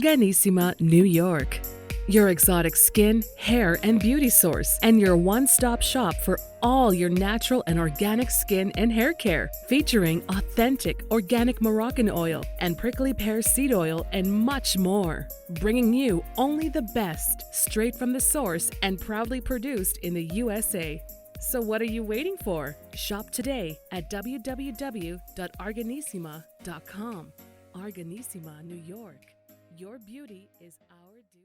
Organissima, New York. Your exotic skin, hair, and beauty source, and your one-stop shop for all your natural and organic skin and hair care, featuring authentic organic Moroccan oil and prickly pear seed oil and much more. Bringing you only the best, straight from the source and proudly produced in the USA. So what are you waiting for? Shop today at www.organissima.com. Organissima, New York. Your beauty is our duty.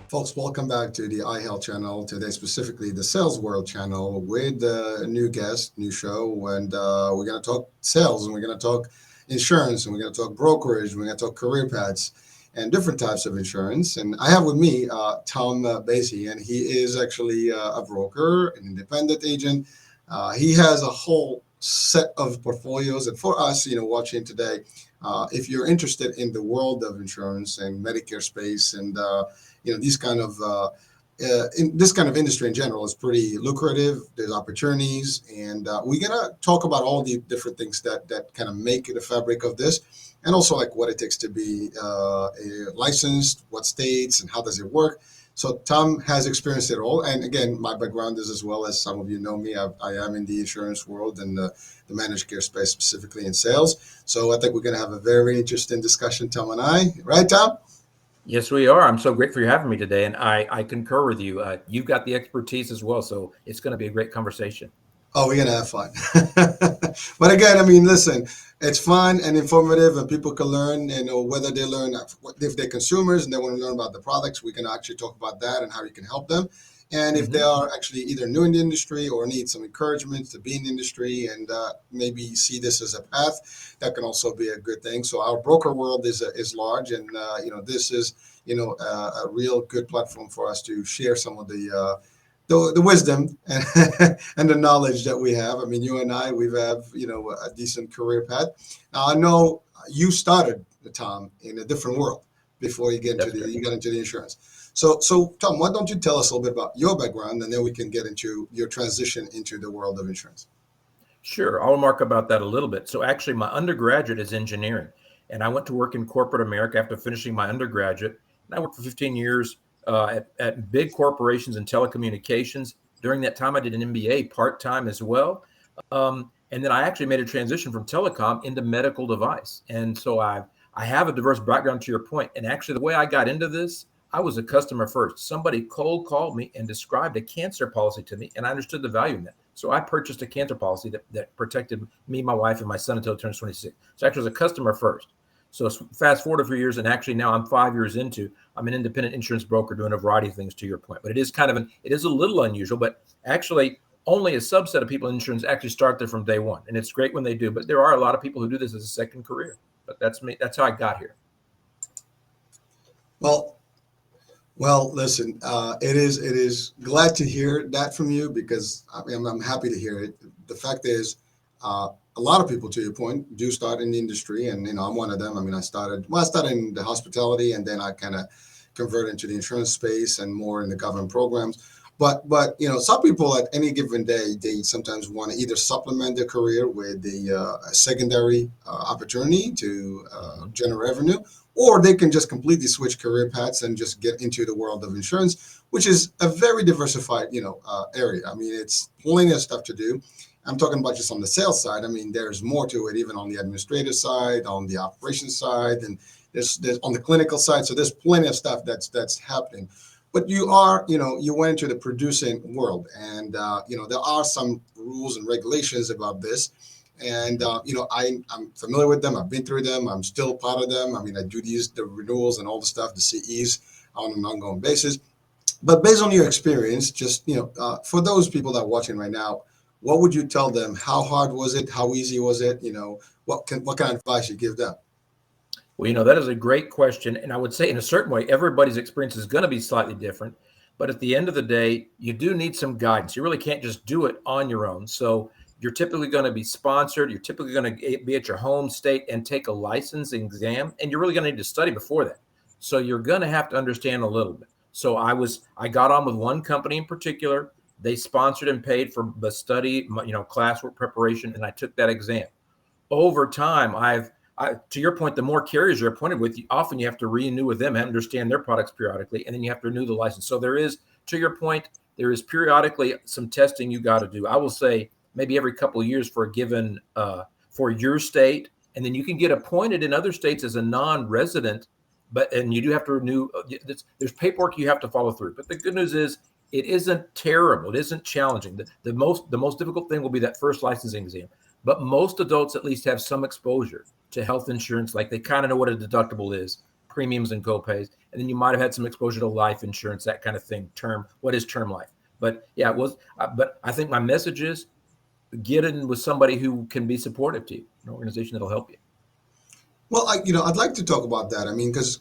Folks, welcome back to the iHealth channel. Today, specifically the Sales World channel, with a new guest, new show, and we're going to talk sales, and we're going to talk insurance, and we're going to talk brokerage, and we're going to talk career paths, and different types of insurance. And I have with me Tom Basey, and he is actually a broker, an independent agent. He has a whole set of portfolios, and for us, watching today, if you're interested in the world of insurance and Medicare space, and these kind of in this kind of industry in general is pretty lucrative. There's opportunities, and we're gonna talk about all the different things that kind of make the fabric of this, and also like what it takes to be licensed, what states, and how does it work. So Tom has experienced it all, and again, my background is, as well as some of you know me, I am in the insurance world and the managed care space, specifically in sales. So I think we're gonna have a very interesting discussion, Tom and I. Right, Tom? Yes, we are. I'm so grateful you're having me today, and I concur with you. You've got the expertise as well, so it's going to be a great conversation. Oh, we're gonna have fun. But again, I mean, listen, it's fun and informative, and people can learn. Whether they learn if they're consumers and they want to learn about the products, we can actually talk about that and how you can help them. And if they are actually either new in the industry or need some encouragement to be in the industry and maybe see this as a path, that can also be a good thing. So our broker world is large, and this is a real good platform for us to share some of the wisdom and the knowledge that we have. I mean, you and I, we've have a decent career path. Now I know you started, Tom, in a different world before you got into the insurance. So Tom, why don't you tell us a little bit about your background, and then we can get into your transition into the world of insurance. Sure. I'll remark about that a little bit. So actually, my undergraduate is engineering, and I went to work in corporate America after finishing my undergraduate. And I worked for 15 years at big corporations in telecommunications. During that time, I did an MBA part-time as well. And then I actually made a transition from telecom into medical device. And so I have a diverse background, to your point. And actually, the way I got into this, I was a customer first. Somebody cold called me and described a cancer policy to me, and I understood the value in that. So I purchased a cancer policy that protected me, my wife, and my son until he turns 26. So actually, I was a customer first. So fast forward a few years, and actually now I'm 5 years into, I'm an independent insurance broker doing a variety of things, to your point. But it is it is a little unusual, but actually only a subset of people in insurance actually start there from day one. And it's great when they do, but there are a lot of people who do this as a second career. But that's me. That's how I got here. Well, listen, it is glad to hear that from you, because I'm happy to hear it. The fact is, a lot of people, to your point, do start in the industry, and I'm one of them. I mean, I started in the hospitality, and then I kind of converted into the insurance space and more in the government programs. But some people at any given day, they sometimes want to either supplement their career with a secondary opportunity to generate revenue, or they can just completely switch career paths and just get into the world of insurance, which is a very diversified area. I mean, it's plenty of stuff to do. I'm talking about just on the sales side. I mean, there's more to it, even on the administrative side, on the operations side, and there's on the clinical side. So there's plenty of stuff that's happening. But you went into the producing world, and there are some rules and regulations about this. And I'm familiar with them. I've been through them. I'm still part of them. I mean, I do the renewals and all the stuff, the CEs, on an ongoing basis. But based on your experience, just for those people that are watching right now, what would you tell them? How hard was it? How easy was it? What kind of advice you give them? Well, that is a great question. And I would say, in a certain way, everybody's experience is going to be slightly different. But at the end of the day, you do need some guidance. You really can't just do it on your own. So you're typically going to be sponsored. You're typically going to be at your home state and take a licensing exam, and you're really going to need to study before that. So you're going to have to understand a little bit. So I got on with one company in particular. They sponsored and paid for the study, classwork preparation, and I took that exam. Over time, to your point, the more carriers you're appointed with, often you have to renew with them and understand their products periodically, and then you have to renew the license. So there is, to your point, there is periodically some testing you got to do. I will say maybe every couple of years for a given, for your state, and then you can get appointed in other states as a non-resident, and you do have to renew. There's paperwork you have to follow through. But the good news is it isn't terrible. It isn't challenging. The most difficult thing will be that first licensing exam. But most adults at least have some exposure to health insurance, like they kind of know what a deductible is, premiums and copays, and then you might have had some exposure to life insurance, that kind of thing. What is term life? But yeah, but I think my message is get in with somebody who can be supportive to you, an organization that'll help you. Well, I'd like to talk about that. I mean, because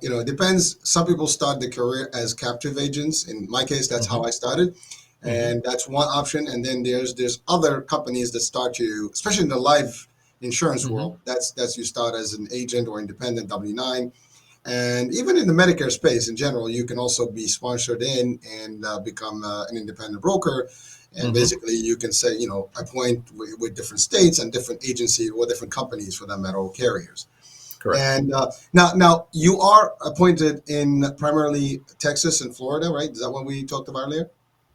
it depends. Some people start their career as captive agents. In my case, that's how I started. And that's one option. And then there's other companies that start you, especially in the life insurance world. That's you start as an agent or independent W-9. And even in the Medicare space in general, you can also be sponsored in and become an independent broker. And basically you can say, appoint with different states and different agencies or different companies for that matter, or carriers. Correct. And now you are appointed in primarily Texas and Florida, right? Is that what we talked about earlier?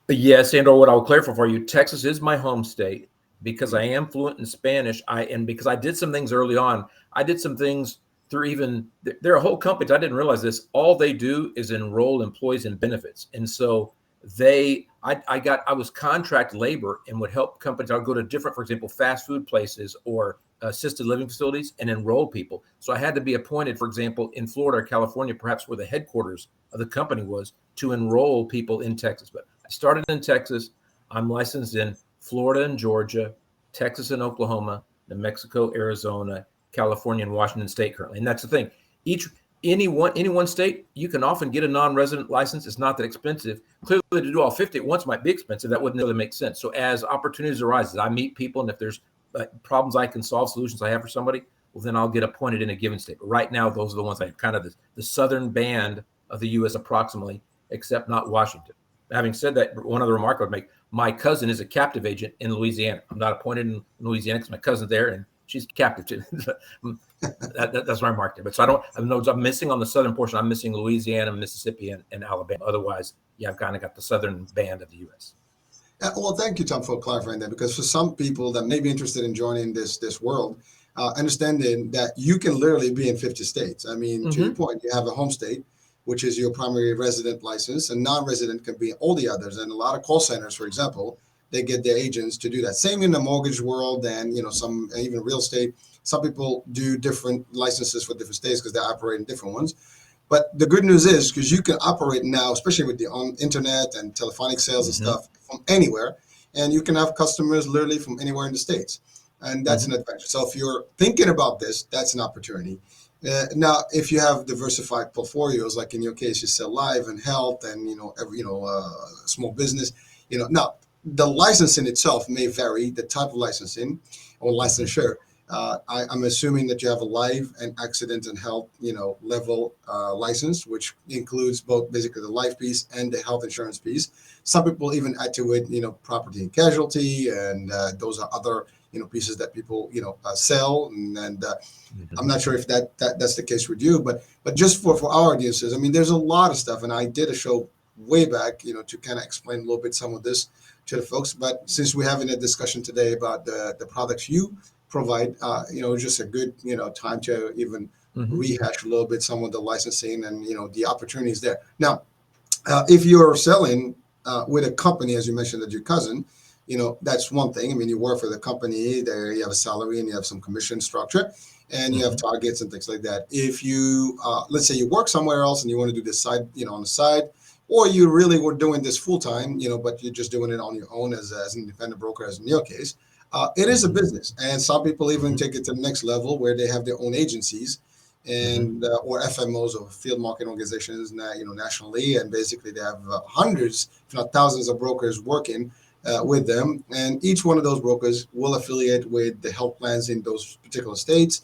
Yes, and/or what I'll clarify for you, Texas is my home state because I am fluent in Spanish. And because I did some things early on, I did some things through there are whole companies, I didn't realize this, all they do is enroll employees in benefits. And so I was contract labor and would help companies. I would go to different, for example, fast food places or assisted living facilities and enroll people. So I had to be appointed, for example, in Florida or California, perhaps where the headquarters of the company was, to enroll people in Texas. But I started in Texas. I'm licensed in Florida and Georgia, Texas and Oklahoma, New Mexico, Arizona, California, and Washington State currently. And that's the thing. Any one state, you can often get a non-resident license. It's not that expensive. Clearly, to do all 50 at once might be expensive. That wouldn't really make sense. So as opportunities arise, I meet people, and if there's problems I can solve, solutions I have for somebody, well, then I'll get appointed in a given state. But right now, those are the ones I have, kind of the southern band of the U.S. approximately, except not Washington. Having said that, one other remark I would make, my cousin is a captive agent in Louisiana. I'm not appointed in Louisiana because my cousin's there, and she's captive too. That's my remark there. But so I'm missing on the southern portion. I'm missing Louisiana, Mississippi, and Alabama. Otherwise, yeah, I've kind of got the southern band of the U.S. Well, thank you, Tom, for clarifying that, because for some people that may be interested in joining this world, understanding that you can literally be in 50 states. I mean, to your point, you have a home state, which is your primary resident license, and non-resident can be all the others. And a lot of call centers, for example, they get their agents to do that. Same in the mortgage world, and some even real estate. Some people do different licenses for different states because they operate in different ones. But the good news is, because you can operate now, especially with the internet and telephonic sales and stuff, from anywhere, and you can have customers literally from anywhere in the states, and that's an advantage. So if you're thinking about this, that's an opportunity. Now, if you have diversified portfolios, like in your case, you sell life and health, and small business, now the licensing itself may vary, the type of licensing or licensure. I'm assuming that you have a life and accident and health, level license, which includes both basically the life piece and the health insurance piece. Some people even add to it, property and casualty, and those are other, pieces that people, sell. And I'm not sure if that's the case with you, but just for our audiences, I mean, there's a lot of stuff, and I did a show way back, to kind of explain a little bit some of this to the folks. But since we're having a discussion today about the products you provide, just a good, time to even rehash a little bit some of the licensing and, the opportunities there. Now, if you're selling with a company, as you mentioned, that your cousin, that's one thing. I mean, you work for the company, there you have a salary and you have some commission structure, and you have targets and things like that. If you, let's say you work somewhere else and you want to do this side, on the side, or you really were doing this full time, but you're just doing it on your own as an independent broker, as in your case, it is a business. And some people even take it to the next level where they have their own agencies. and or FMOs, or field marketing organizations, nationally, and basically they have hundreds, if not thousands, of brokers working with them, and each one of those brokers will affiliate with the health plans in those particular states,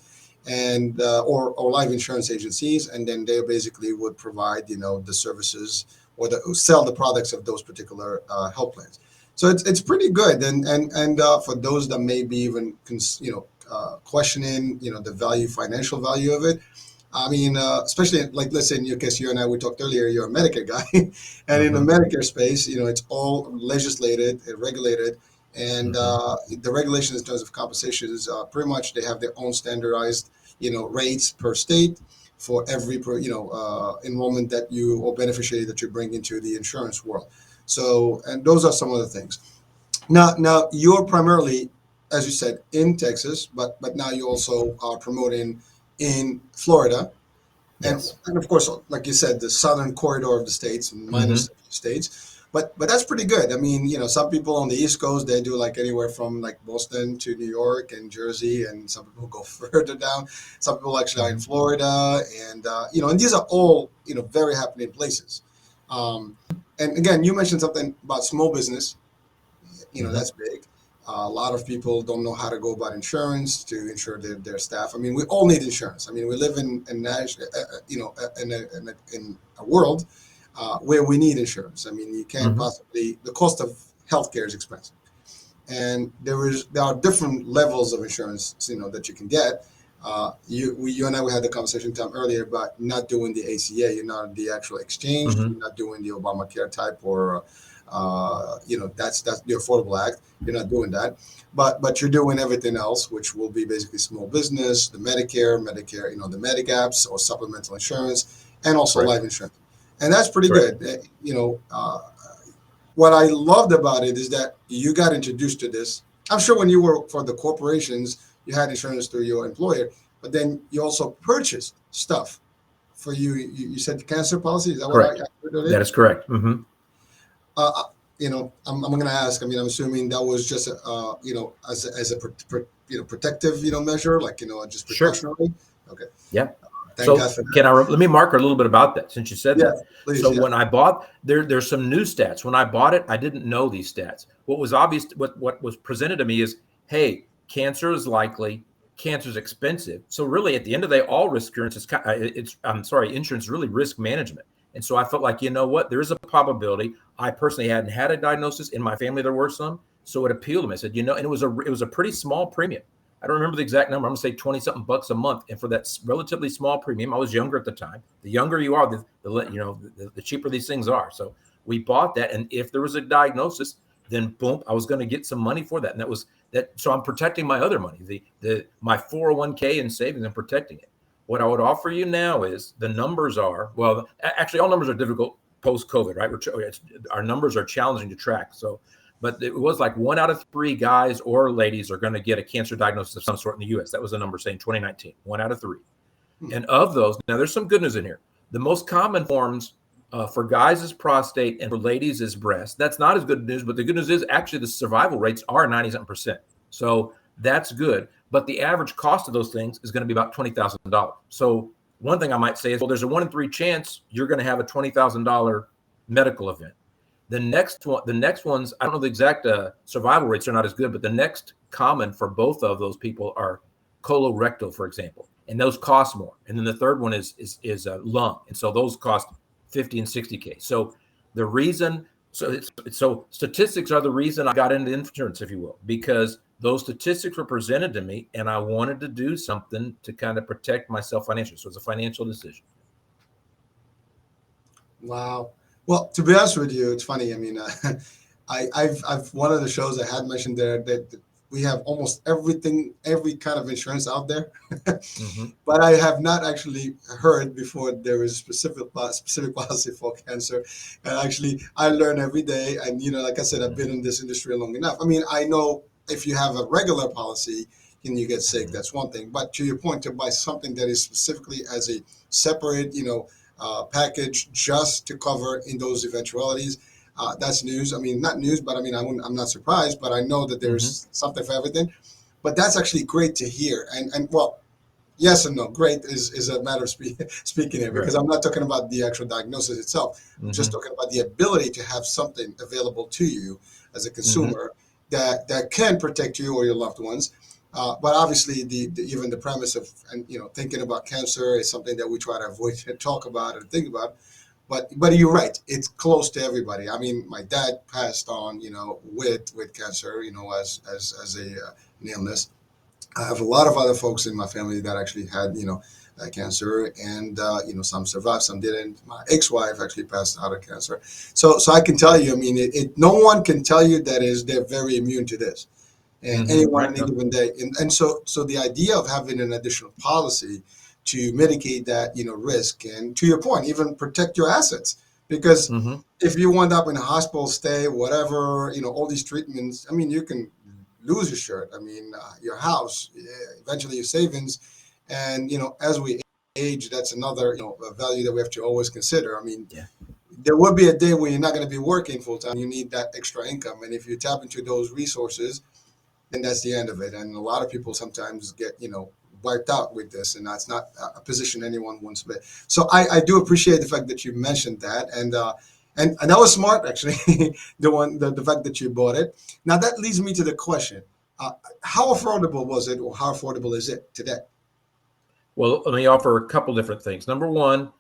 and or life insurance agencies, and then they basically would provide the services or sell the products of those particular health plans. So it's pretty good, and for those that may be even questioning the financial value of it. I mean, especially like, let's say in your case, you and I, we talked earlier, you're a Medicare guy, and in the Medicare space, it's all legislated and regulated, and the regulations in terms of compensation is pretty much they have their own standardized, rates per state for every enrollment that you or beneficiary that you bring into the insurance world. So, and those are some of the things. Now you're primarily, as you said, in Texas, but now you also are promoting in Florida, Yes. and of course, like you said, the southern corridor of the states, minus a few states. But that's pretty good. I mean, some people on the East Coast, they do like anywhere from like Boston to New York and Jersey, and some people go further down. Some people actually are in Florida, and and these are all very happening places. And again, you mentioned something about small business. That's big. A lot of people don't know how to go about insurance to insure their staff. I mean, we all need insurance. I mean, we live in a world where we need insurance. I mean, you can't possibly. The cost of healthcare is expensive, and there are different levels of insurance that you can get. You and I, we had the conversation time earlier about not doing the ACA. You're not the actual exchange. You're not doing the Obamacare type, or that's the Affordable Act. You're not doing that, but you're doing everything else, which will be basically small business, the Medicare, the Medigapps or supplemental insurance, and also life insurance, and that's pretty good. What I loved about it is that you got introduced to this. I'm sure when you work for the corporations, you had insurance through your employer, but then you also purchased stuff for you. You said cancer policy. Is that correct? What I heard? That is correct. I'm going to ask. I mean, I'm assuming that was just as a protective measure, like just precautionary. Sure. Okay. Yeah. Thank so God for let me mark a little bit about that since you said that. Please, so when I bought, there's some new stats. When I bought it, I didn't know these stats. What was obvious, what was presented to me is, hey, cancer is likely, cancer is expensive. So really, at the end of the day, all risk insurance insurance is really risk management. And so I felt like, what, there is a probability. I personally hadn't had a diagnosis. In my family, there were some. So it appealed to me. I said, and it was a pretty small premium. I don't remember the exact number. I'm going to say 20 something bucks a month. And for that relatively small premium, I was younger at the time. The younger you are, the cheaper these things are. So we bought that. And if there was a diagnosis, then boom, I was going to get some money for that. And that was that. So I'm protecting my other money, my 401k and savings, and protecting it. What I would offer you now is the numbers are, well, actually all numbers are difficult post-COVID, right? Our numbers are challenging to track. So, but it was like 1 out of 3 guys or ladies are going to get a cancer diagnosis of some sort in the U.S. That was the number saying 2019, 1 out of 3. And of those, now there's some good news in here. The most common forms for guys is prostate and for ladies is breast. That's not as good news, but the good news is actually the survival rates are 90-something%. So that's good. But the average cost of those things is going to be about $20,000. So one thing I might say is, well, there's a 1 in 3 chance you're going to have a $20,000 medical event. The next ones, I don't know the exact survival rates are not as good, but the next common for both of those people are colorectal, for example, and those cost more. And then the third one is lung, and so those cost $50,000 and $60,000. So the reason, so statistics are the reason I got into insurance, if you will, because those statistics were presented to me, and I wanted to do something to kind of protect myself financially. So it's a financial decision. Wow. Well, to be honest with you, it's funny. I mean, I've one of the shows I had mentioned there that we have almost everything, every kind of insurance out there, but I have not actually heard before there is specific policy for cancer. And actually, I learn every day. And like I said, I've been in this industry long enough. I mean, I know if you have a regular policy and you get sick, that's one thing. But to your point, to buy something that is specifically as a separate, package just to cover in those eventualities, that's news. I mean, not news, but I mean, I'm not surprised, but I know that there's something for everything. But that's actually great to hear. And well, yes and no. Great is a matter of speaking here, Right. because I'm not talking about the actual diagnosis itself. I'm just Hmm. talking about the ability to have something available to you as a Hmm. consumer that can protect you or your loved ones. But obviously, even the premise of, and thinking about cancer is something that we try to avoid to talk about or think about. But you're right, it's close to everybody. I mean, my dad passed on, with cancer, as a an illness. I have a lot of other folks in my family that actually had, cancer, and some survived, some didn't. My ex-wife actually passed out of cancer, so I can tell you. I mean, no one can tell you that is they're very immune to this, and Hmm. anyone on Right. any given day. And so the idea of having an additional policy to mitigate that, risk, and to your point, even protect your assets, because Hmm. if you wind up in a hospital stay, whatever, all these treatments, I mean, you can lose your shirt. I mean, your house, eventually your savings, and as we age, that's another a value that we have to always consider. I mean, Yeah. there will be a day when you're not going to be working full time. You need that extra income, and if you tap into those resources, then that's the end of it. And a lot of people sometimes get wiped out with this, and that's not a position anyone wants to be. So I do appreciate the fact that you mentioned that, and that was smart actually. The fact that you bought it. Now that leads me to the question: how affordable was it, or how affordable is it today? Well, let me offer a couple different things. Number one,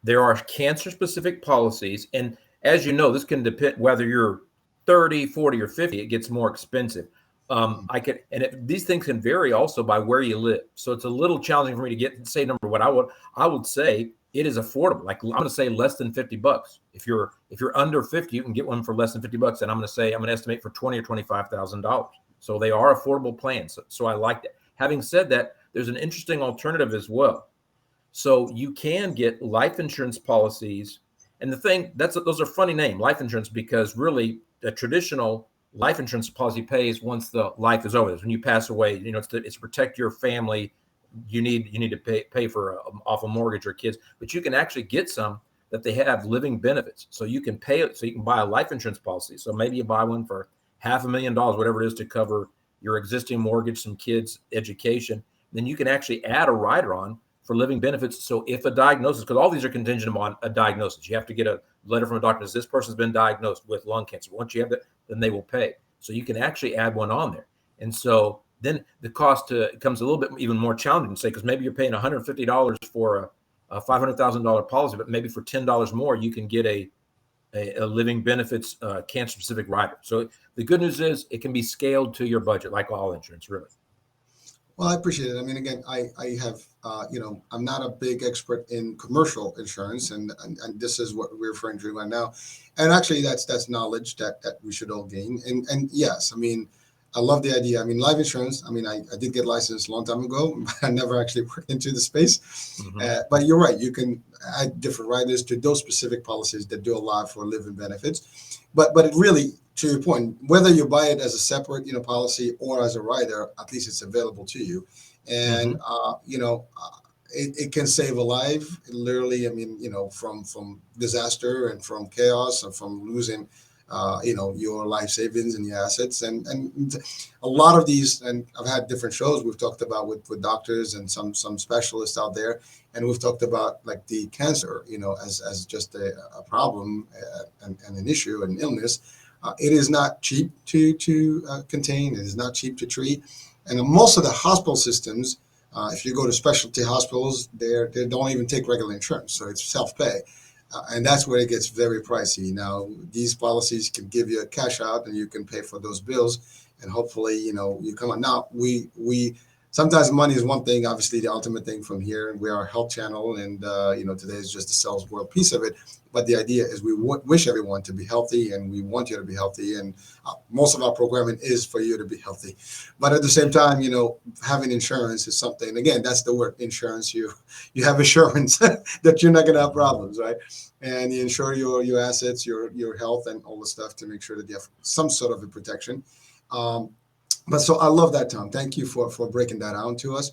there are cancer specific policies. And as you know, this can depend whether you're 30, 40, or 50, it gets more expensive. These things can vary also by where you live. So it's a little challenging for me to say number what I would say it is affordable. Like I'm going to say less than $50. If you're under 50, you can get one for less than $50. And I'm going to estimate for 20 or $25,000. So they are affordable plans. So I like that. Having said that, there's an interesting alternative as well. So you can get life insurance policies. And the thing those are funny name, life insurance, because really a traditional life insurance policy pays once the life is over. When you pass away, it's to protect your family. You need to pay for off a mortgage or kids, but you can actually get some that they have living benefits. So you can pay it. So you can buy a life insurance policy. So maybe you buy one for $500,000, whatever it is, to cover your existing mortgage, some kids' education. Then you can actually add a rider on for living benefits. So if a diagnosis, because all these are contingent upon a diagnosis, you have to get a letter from a doctor that this person's been diagnosed with lung cancer. Once you have that, then they will pay. So you can actually add one on there. And so then the cost comes a little bit even more challenging, say, because maybe you're paying $150 for a $500,000 policy, but maybe for $10 more, you can get a living benefits cancer specific rider. So the good news is it can be scaled to your budget, like all insurance, really. Well, I appreciate it. I mean, again, I have, I'm not a big expert in commercial insurance, and this is what we're referring to right now. And actually, that's knowledge that we should all gain. And yes, I mean, I love the idea. I mean, life insurance. I mean, I did get licensed a long time ago. I never actually worked into the space, Mm-hmm. but you're right. You can add different riders to those specific policies that do a lot for living benefits. But it really, to your point, whether you buy it as a separate policy or as a rider, at least it's available to you, Mm-hmm. and it can save a life. Literally, I mean, from disaster and from chaos and from losing. Your life savings and your assets, and a lot of these, and I've had different shows we've talked about with doctors and some specialists out there, and we've talked about like the cancer, as just a problem, and an issue, an illness. It is not cheap to contain. It is not cheap to treat, and most of the hospital systems, if you go to specialty hospitals, they don't even take regular insurance, so it's self pay. And that's where it gets very pricey. Now, these policies can give you a cash out, and you can pay for those bills, and hopefully, you come on. Now, we sometimes money is one thing. Obviously, the ultimate thing from here, we are a health channel, and today is just the sales world piece of it. But the idea is we wish everyone to be healthy, and we want you to be healthy, and most of our programming is for you to be healthy. But at the same time, having insurance is something. Again, that's the word insurance. You have assurance that you're not going to have problems, right? And you insure your assets, your health, and all the stuff to make sure that you have some sort of a protection. Um, but so I love that, Tom. Thank you for breaking that down to us.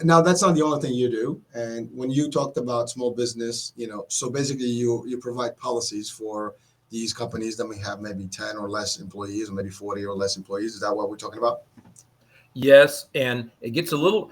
Now that's not the only thing you do. And when you talked about small business, so basically you provide policies for these companies that may have maybe 10 or less employees, or maybe 40 or less employees. Is that what we're talking about? Yes, and it gets a little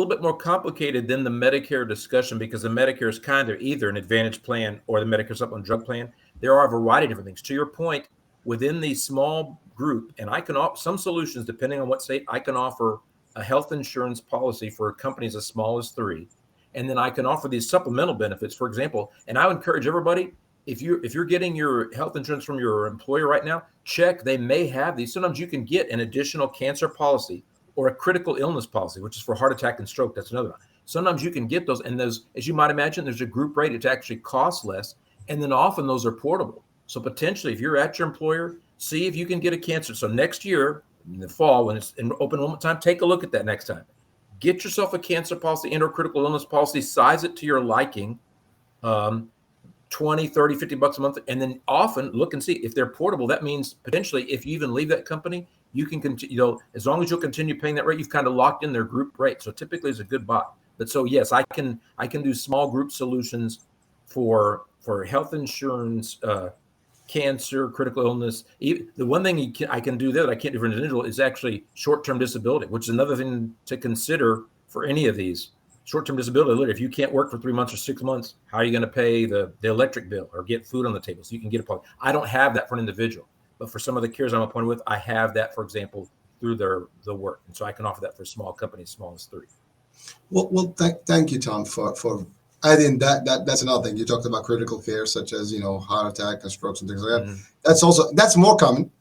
bit more complicated than the Medicare discussion because the Medicare is kind of either an Advantage plan or the Medicare supplement drug plan. There are a variety of different things. To your point, within the small group, and I can offer some solutions depending on what state. I can offer a health insurance policy for companies as small as three, and then I can offer these supplemental benefits. For example, and I would encourage everybody, if you're getting your health insurance from your employer right now, check. They may have these. Sometimes you can get an additional cancer policy or a critical illness policy, which is for heart attack and stroke. That's another one. Sometimes you can get those, and those, as you might imagine, there's a group rate. It actually costs less, and then often those are portable. So potentially, if you're at your employer, see if you can get a cancer. So next year, in the fall, when it's in open enrollment time, take a look at that next time. Get yourself a cancer policy and or critical illness policy. Size it to your liking. Um, 20, 30, $50 a month. And then often look and see if they're portable. That means potentially if you even leave that company, you can continue, as long as you'll continue paying that rate, you've kind of locked in their group rate. So typically it's a good buy. But so yes, I can do small group solutions for health insurance, cancer, critical illness. The one thing I can do that I can't do for an individual is actually short-term disability, which is another thing to consider for any of these. Short-term disability, literally, if you can't work for 3 months or 6 months, how are you going to pay the electric bill or get food on the table so you can get a policy? I don't have that for an individual, but for some of the carriers I'm appointed with, I have that, for example, through the work. And so I can offer that for small companies, as small as three. Well, thank you, Tom, for adding that. That's another thing. You talked about critical care, such as heart attack and strokes and things like that. Mm-hmm. That's more common.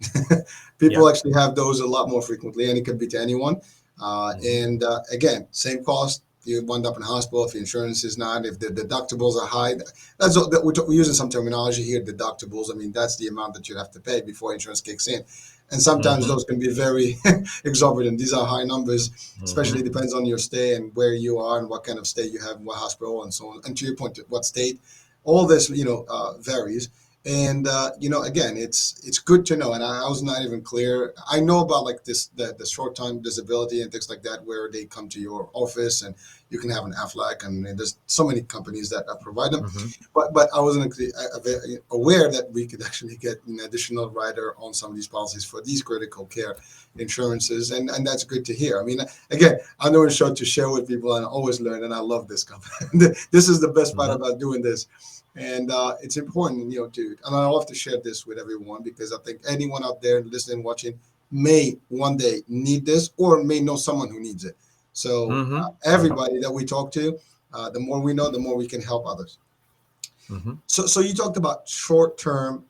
People Yeah. actually have those a lot more frequently, and it could be to anyone. And again, same cost. You wind up in a hospital if the insurance is not. If the deductibles are high, we're using some terminology here. Deductibles. I mean, that's the amount that you have to pay before insurance kicks in. And sometimes Mm-hmm. those can be very exorbitant. These are high numbers, especially Mm-hmm. depends on your stay and where you are and what kind of stay you have, what hospital and so on. And to your point, what state, all this, varies. And again, it's good to know. And I was not even clear. I know about like the short time disability and things like that, where they come to your office and you can have an Aflac, and there's so many companies that provide them. Mm-hmm. But I wasn't aware that we could actually get an additional rider on some of these policies for these critical care insurances, and that's good to hear. I mean, again, I'm doing a show to share with people, and I always learn, and I love this company. This is the best part Mm-hmm. about doing this, and it's important, and I love to share this with everyone because I think anyone out there listening, watching, may one day need this or may know someone who needs it. So Mm-hmm. Yeah. everybody that we talk to, the more we know, the more we can help others. Mm-hmm. So you talked about short-term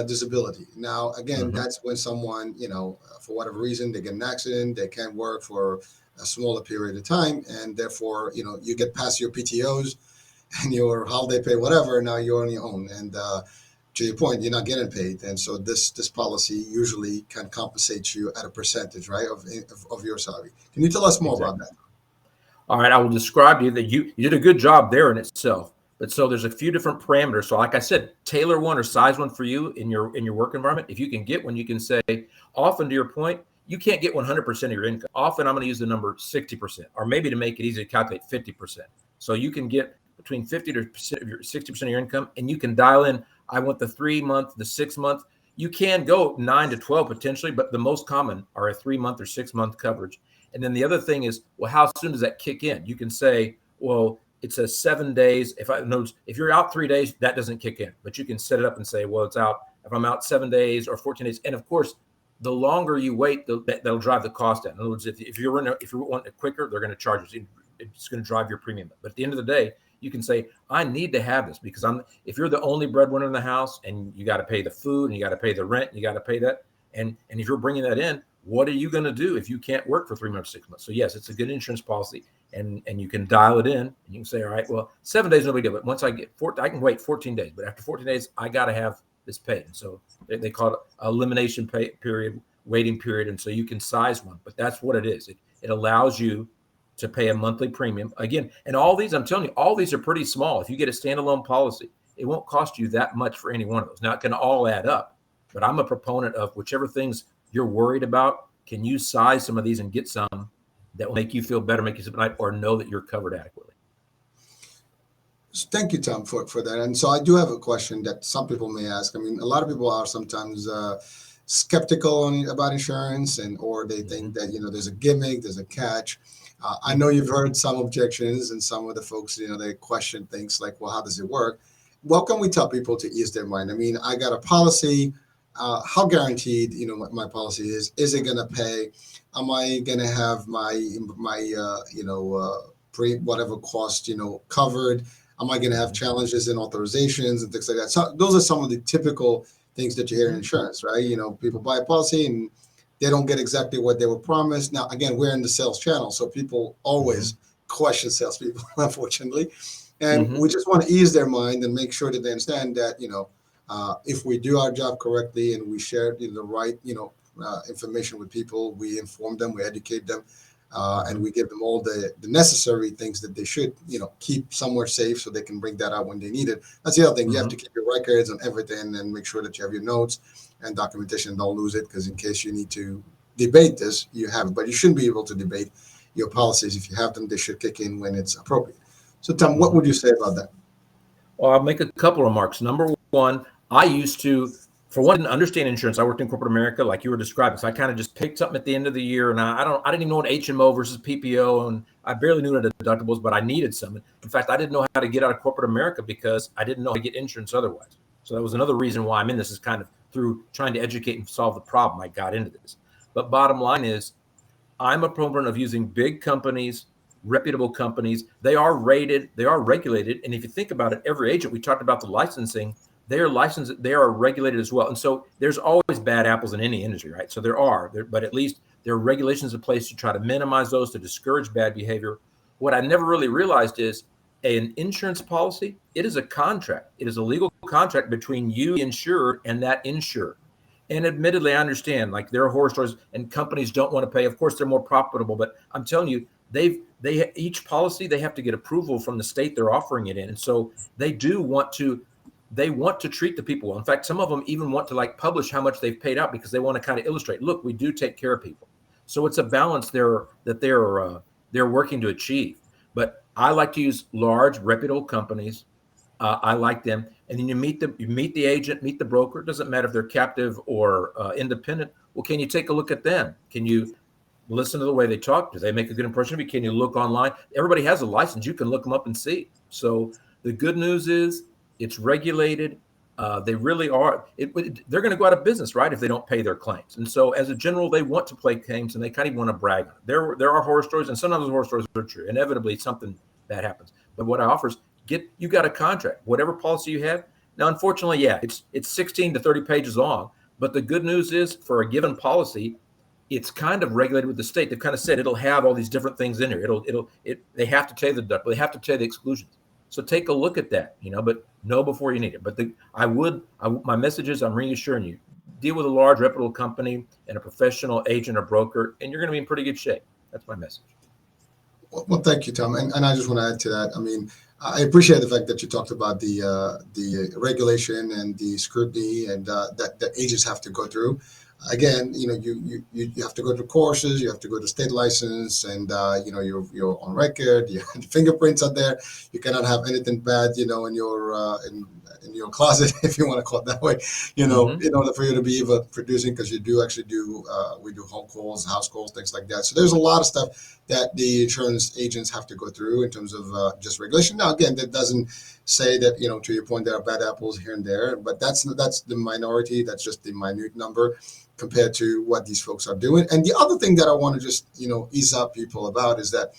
disability. Now, again, Mm-hmm. that's when someone, for whatever reason, they get an accident, they can't work for a smaller period of time, and therefore, you get past your PTOs and your holiday pay, whatever. Now you're on your own, and to your point, you're not getting paid, and so this policy usually can compensate you at a percentage, right, of your salary. Can you tell us more about Exactly. that? All right, I will describe to you that you did a good job there in itself. But so there's a few different parameters. So like I said, tailor one or size one for you in your work environment. If you can get one, you can say, often to your point, you can't get 100% of your income. Often I'm going to use the number 60%, or maybe to make it easy to calculate 50%. So you can get between 50% of your 60% of your income, and you can dial in, I want the 3 month, the 6 month. You can go 9 to 12 potentially, but the most common are a 3 month or 6 month coverage. And then the other thing is, well, how soon does that kick in? You can say, well, it says 7 days. If you're out 3 days, that doesn't kick in. But you can set it up and say, well, it's out if I'm out 7 days or 14 days. And of course, the longer you wait, that'll drive the cost down. In other words, if you want it quicker, they're going to charge you. It's going to drive your premium up. But at the end of the day, you can say, I need to have this because if you're the only breadwinner in the house and you got to pay the food and you got to pay the rent, you got to pay that. And if you're bringing that in, what are you going to do if you can't work for 3 months, 6 months? So yes, it's a good insurance policy, and you can dial it in, and you can say, all right, well, 7 days no big deal, but once I get I can wait 14 days, but after 14 days, I got to have this paid. And so they call it elimination pay period, waiting period, and so you can size one, but that's what it is. It allows you to pay a monthly premium again, and all these, I'm telling you, all these are pretty small. If you get a standalone policy, it won't cost you that much for any one of those. Now it can all add up, but I'm a proponent of whichever things you're worried about, can you size some of these and get some that will make you feel better, make you sleep at night, or know that you're covered adequately? So thank you, Tom, for that. And so I do have a question that some people may ask. I mean, a lot of people are sometimes skeptical about insurance, and or they think that there's a gimmick, there's a catch. I know you've heard some objections, and some of the folks they question things like, well, how does it work? What can we tell people to ease their mind? I mean, I got a policy. How guaranteed my policy is? Is it going to pay? Am I going to have my pre whatever cost covered? Am I going to have challenges in authorizations and things like that? So those are some of the typical things that you hear in insurance, right? People buy a policy and they don't get exactly what they were promised. Now, again, we're in the sales channel, so people always question salespeople, unfortunately. And we just want to ease their mind and make sure that they understand that, if we do our job correctly and we share the right, information with people, we inform them, we educate them, and we give them all the necessary things that they should, keep somewhere safe so they can bring that out when they need it. That's the other thing. You have to keep your records on everything and make sure that you have your notes and documentation. Don't lose it, because in case you need to debate this, you have it. But you shouldn't be able to debate your policies. If you have them, they should kick in when it's appropriate. So, Tom, what would you say about that? Well, I'll make a couple remarks. Number one, I used to, for one, didn't understand insurance. I worked in corporate America, like you were describing. So I kind of just picked something at the end of the year, and I didn't even know what HMO versus PPO, and I barely knew what deductibles, but I needed some. In fact, I didn't know how to get out of corporate America because I didn't know how to get insurance otherwise. So that was another reason why I'm in this, is kind of through trying to educate and solve the problem. I got into this. But bottom line is, I'm a proponent of using big companies, reputable companies. They are rated, they are regulated. And if you think about it, every agent, we talked about the licensing, they are licensed, they are regulated as well. And so there's always bad apples in any industry, right? So but at least there are regulations in place to try to minimize those, to discourage bad behavior. What I never really realized is an insurance policy, it is a contract. It is a legal contract between you, the insured, and that insured. And admittedly, I understand, like, there are horror stories and companies don't want to pay. Of course, they're more profitable, but I'm telling you, each policy, they have to get approval from the state they're offering it in. And so they want to treat the people well. In fact, some of them even want to publish how much they've paid out, because they want to kind of illustrate, look, we do take care of people. So it's a balance there that they're working to achieve. But I like to use large, reputable companies. I like them. And then you meet the agent, meet the broker. It doesn't matter if they're captive or independent. Well, can you take a look at them? Can you listen to the way they talk? Do they make a good impression of you? Can you look online? Everybody has a license. You can look them up and see. So the good news is it's regulated. They really are. They're going to go out of business, right, if they don't pay their claims. And so as a general, they want to play claims, and they kind of want to brag on it. There are horror stories, and sometimes those horror stories are true. Inevitably, something bad happens. But what I offer is, you got a contract, whatever policy you have. Now, unfortunately, yeah, it's 16 to 30 pages long. But the good news is, for a given policy, it's kind of regulated with the state. They've kind of said it'll have all these different things in there. They have to tell you the deductible, they have to tell you the exclusions. So take a look at that, but know before you need it. But my message is, I'm reassuring you, deal with a large, reputable company and a professional agent or broker, and you're going to be in pretty good shape. That's my message. Well, thank you, Tom. And I just want to add to that. I mean, I appreciate the fact that you talked about the regulation and the scrutiny and that agents have to go through. Again, you have to go through courses, you have to go to state license, and you're on record. Your fingerprints are there. You cannot have anything bad, in your closet, if you want to call it that way. In order for you to be even producing, because we do home calls, house calls, things like that. So there's a lot of stuff that the insurance agents have to go through in terms of just regulation. Now, again, that doesn't say that, to your point, there are bad apples here and there, but that's the minority. That's just the minute number compared to what these folks are doing. And the other thing that I want to just, ease up people about is that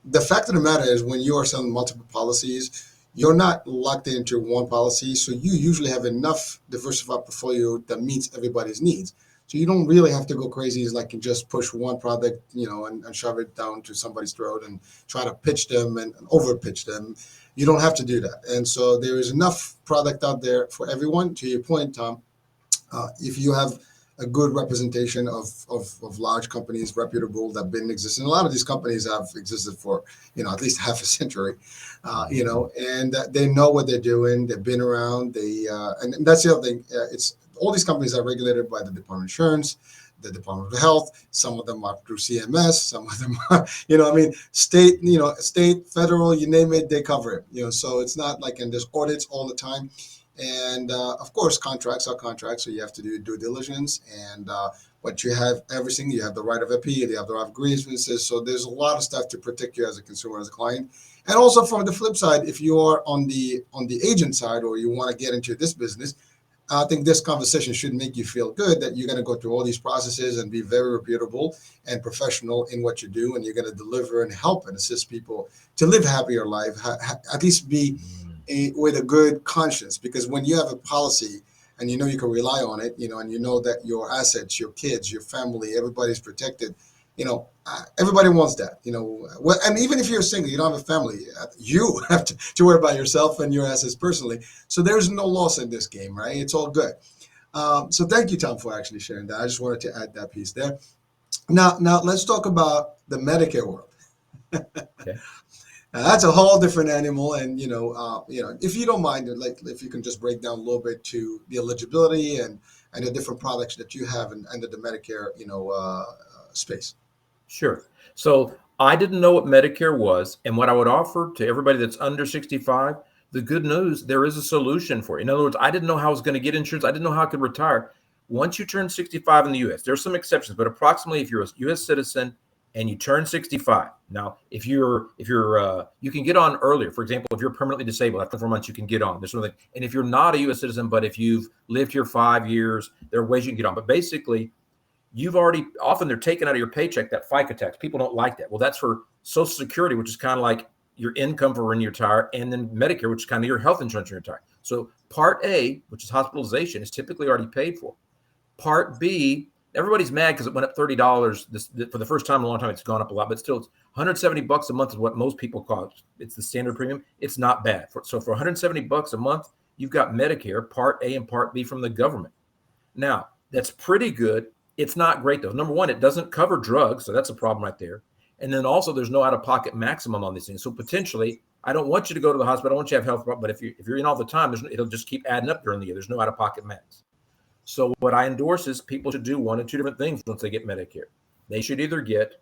the fact of the matter is, when you are selling multiple policies, you're not locked into one policy. So you usually have enough diversified portfolio that meets everybody's needs. So you don't really have to go crazy, and just push one product, and shove it down to somebody's throat and try to pitch them and over pitch them. You don't have to do that. And so there is enough product out there for everyone. To your point, Tom, if you have a good representation of large companies, reputable, that have been existing. A lot of these companies have existed for, at least half a century, and they know what they're doing. They've been around. And that's the other thing. It's all these companies are regulated by the Department of Insurance, the Department of Health. Some of them are through CMS. Some of them are, state, federal, you name it, they cover it. So it's not like, and there's audits all the time. And of course, contracts are contracts, so you have to do due diligence. And but you have everything. You have the right of appeal. You have the right of grievances. So there's a lot of stuff to protect you as a consumer, as a client. And also from the flip side, if you are on the agent side or you want to get into this business, I think this conversation should make you feel good that you're going to go through all these processes and be very reputable and professional in what you do, and you're going to deliver and help and assist people to live happier life, at least be with a good conscience. Because when you have a policy and you know you can rely on it, and you know that your assets, your kids, your family, everybody's protected, everybody wants that, well, and even if you're single, you don't have a family, you have to worry about yourself and your assets personally. So there's no loss in this game, right? It's all good. So thank you, Tom, for actually sharing that. I just wanted to add that piece there. Now let's talk about the Medicare world. Okay. That's a whole different animal, and if you don't mind, like if you can just break down a little bit to the eligibility and the different products that you have and under the Medicare, space. Sure. So I didn't know what Medicare was, and what I would offer to everybody that's under 65, the good news, there is a solution for it. In other words, I didn't know how I was going to get insurance. I didn't know how I could retire. Once you turn 65 in the U.S., there's some exceptions, but approximately if you're a U.S. citizen and you turn 65, now if you're you can get on earlier. For example, if you're permanently disabled after 4 months, you can get on. There's something, and if you're not a U.S. citizen, but if you've lived here 5 years, there are ways you can get on. But basically, you've already, often they're taken out of your paycheck, that FICA tax. People don't like that. Well, that's for Social Security, which is kind of like your income for when you retire, and then Medicare, which is kind of your health insurance when you retire. So Part A, which is hospitalization, is typically already paid for. Part B, everybody's mad because it went up $30 for the first time in a long time. It's gone up a lot, but still, it's $170 a month is what most people cost. It's the standard premium. It's not bad. So for $170 a month, you've got Medicare Part A and Part B from the government. Now, that's pretty good. It's not great though. Number one, it doesn't cover drugs, so that's a problem right there. And then also, there's no out-of-pocket maximum on these things. So potentially, I don't want you to go to the hospital. I don't want you to have health problems. But if you're in all the time, it'll just keep adding up during the year. There's no out-of-pocket max. So what I endorse is people should do one of two different things once they get Medicare. They should either get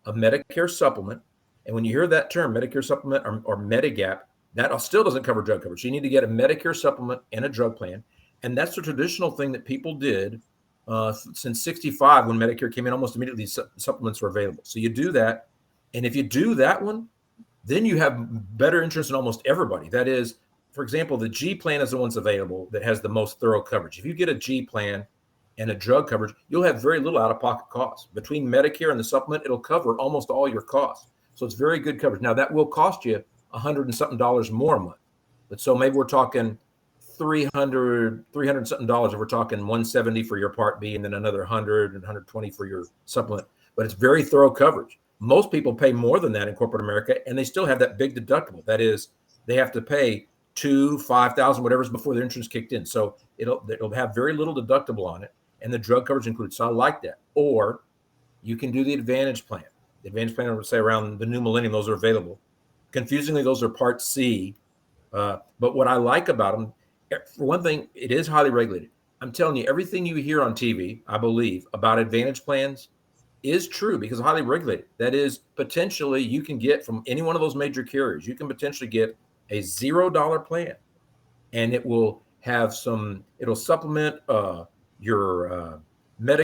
a Medicare supplement, and when you hear that term, Medicare supplement or Medigap, that still doesn't cover drug coverage. You need to get a Medicare supplement and a drug plan, and that's the traditional thing that people did since 65 when Medicare came in. Almost immediately, supplements were available. So you do that, and if you do that one, then you have better insurance than almost everybody. That is, for example, the G plan is the one's available that has the most thorough coverage. If you get a G plan and a drug coverage, you'll have very little out-of-pocket costs. Between Medicare and the supplement, it'll cover almost all your costs. So it's very good coverage. Now, that will cost you $100 and something more a month. But so maybe we're talking $300 something if we're talking $170 for your Part B and then another $100 and $120 for your supplement. But it's very thorough coverage. Most people pay more than that in corporate America, and they still have that big deductible. That is, they have to pay $2,000, $5,000, whatever's before their insurance kicked in. So it'll have very little deductible on it, and the drug coverage included. So I like that. Or you can do the Advantage plan. The Advantage plan, I would say around the new millennium, those are available. Confusingly, those are Part C. But what I like about them, for one thing, it is highly regulated. I'm telling you, everything you hear on TV, I believe, about Advantage plans is true because highly regulated. That is, potentially you can get from any one of those major carriers, you can potentially get a $0 plan, and it will have it'll supplement your Medicare.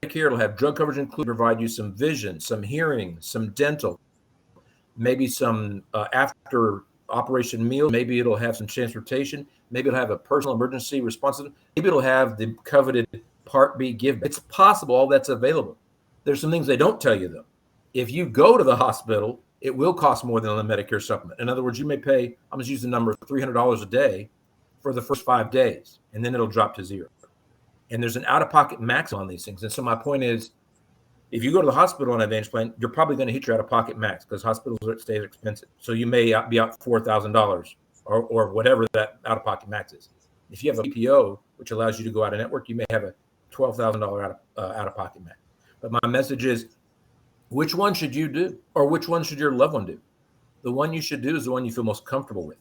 It'll have drug coverage included, provide you some vision, some hearing, some dental, maybe some after operation meals. Maybe it'll have some transportation. Maybe it'll have a personal emergency response. Maybe it'll have the coveted Part B give. It's possible all that's available. There's some things they don't tell you though. If you go to the hospital, it will cost more than a Medicare supplement. In other words, you may pay, I'm just using the number, $300 a day for the first 5 days, and then it'll drop to zero. And there's an out-of-pocket max on these things. And so my point is, if you go to the hospital on an Advantage plan, you're probably going to hit your out-of-pocket max because hospitals stay expensive. So you may be out $4,000 or whatever that out-of-pocket max is. If you have a PPO, which allows you to go out of network, you may have a $12,000 out-of-pocket max. But my message is, which one should you do? Or which one should your loved one do? The one you should do is the one you feel most comfortable with.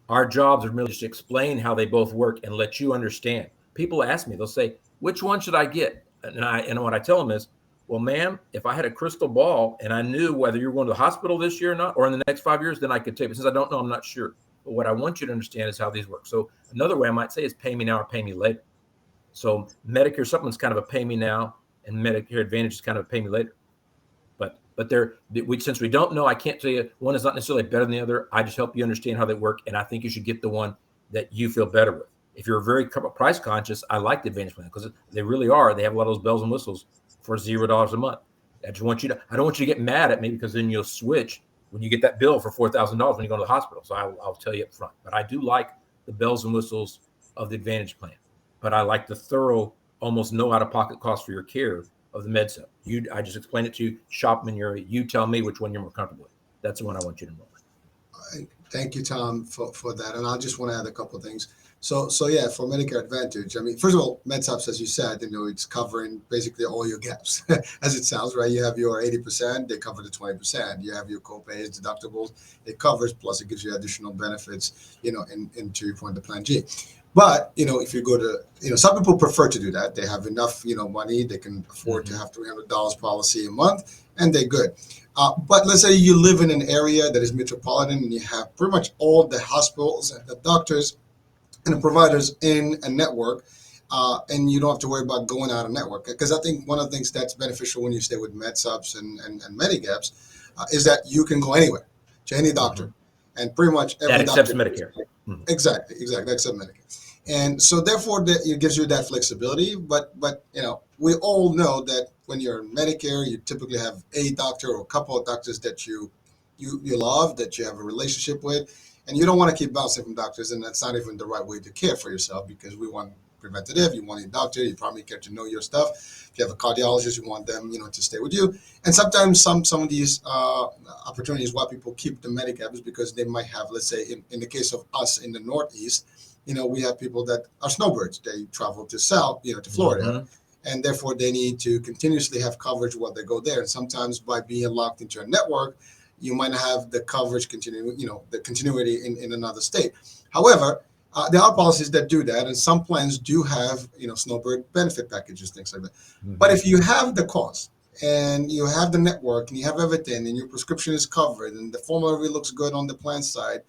Our jobs are merely just to explain how they both work and let you understand. People ask me, they'll say, which one should I get? And what I tell them is, well, ma'am, if I had a crystal ball and I knew whether you're going to the hospital this year or not, or in the next 5 years, then I could tell you. But since I don't know, I'm not sure. But what I want you to understand is how these work. So another way I might say is pay me now or pay me later. So Medicare supplement's kind of a pay me now, and Medicare Advantage is kind of a pay me later. But since we don't know, I can't tell you one is not necessarily better than the other. I just help you understand how they work, and I think you should get the one that you feel better with. If you're very price conscious, I like the Advantage plan because they really are. They have a lot of those bells and whistles for $0 a month. I don't want you to get mad at me because then you'll switch when you get that bill for $4,000 when you go to the hospital. So I'll tell you up front. But I do like the bells and whistles of the Advantage plan. But I like the thorough, almost no out-of-pocket cost for your care of the MedSup. I just explained it to you. Shop them in your area. You tell me which one you're more comfortable with. That's the one I want you to know. Thank you, Tom, for that. And I just want to add a couple of things. So yeah, for Medicare Advantage, I mean, first of all, MedSups, as you said, it's covering basically all your gaps, as it sounds, right? You have your 80%, they cover the 20%. You have your copays, deductibles, it covers, plus it gives you additional benefits, and to your point, the Plan G. But, if you go to, some people prefer to do that. They have enough, money, they can afford to have $300 policy a month, and they're good. But let's say you live in an area that is metropolitan and you have pretty much all the hospitals and the doctors and the providers in a network, and you don't have to worry about going out of network. Because I think one of the things that's beneficial when you stay with MedSups and Medigaps is that you can go anywhere to any doctor, and pretty much every that accepts doctor. Medicare. Exactly, except Medicare. And so therefore it gives you that flexibility. But we all know that when you're in Medicare, you typically have a doctor or a couple of doctors that you love, that you have a relationship with, and you don't want to keep bouncing from doctors. And that's not even the right way to care for yourself, because we want preventative. You want a doctor, you probably care to know your stuff. If you have a cardiologist, you want them, to stay with you. And sometimes some of these opportunities why people keep the Medicare is because they might have, let's say, in the case of us in the Northeast, we have people that are snowbirds. They travel to south, to Florida, and therefore they need to continuously have coverage while they go there. And sometimes by being locked into a network, you might have the coverage continue, the continuity in another state. However, there are policies that do that, and some plans do have, snowbird benefit packages, things like that. But if you have the cost and you have the network and you have everything and your prescription is covered and the formulary looks good on the plan side,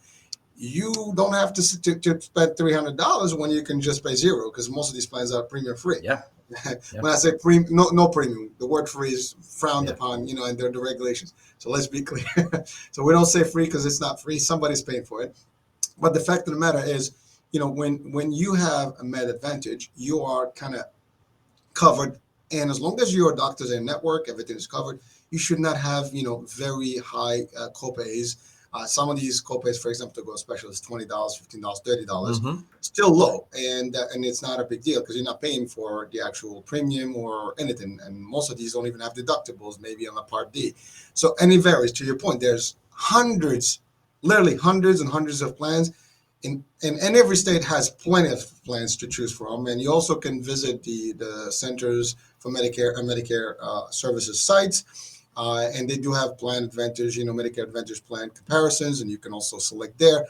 you don't have to spend $300 when you can just pay zero, because most of these plans are premium free. Yeah. When I say no premium, the word free is frowned upon, and they're the regulations. So let's be clear. So we don't say free because it's not free. Somebody's paying for it. But the fact of the matter is, when you have a Med Advantage, you are kind of covered. And as long as your doctors in network, everything is covered. You should not have, very high copays. Some of these copays, for example, to go special is $20, $15, $30, still low. And it's not a big deal because you're not paying for the actual premium or anything. And most of these don't even have deductibles, maybe on a Part D. So, and it varies. To your point, there's literally hundreds and hundreds of plans. And every state has plenty of plans to choose from. And you also can visit the Centers for Medicare and Medicare Services sites. And they do have Plan Advantage, Medicare Advantage plan comparisons, and you can also select there.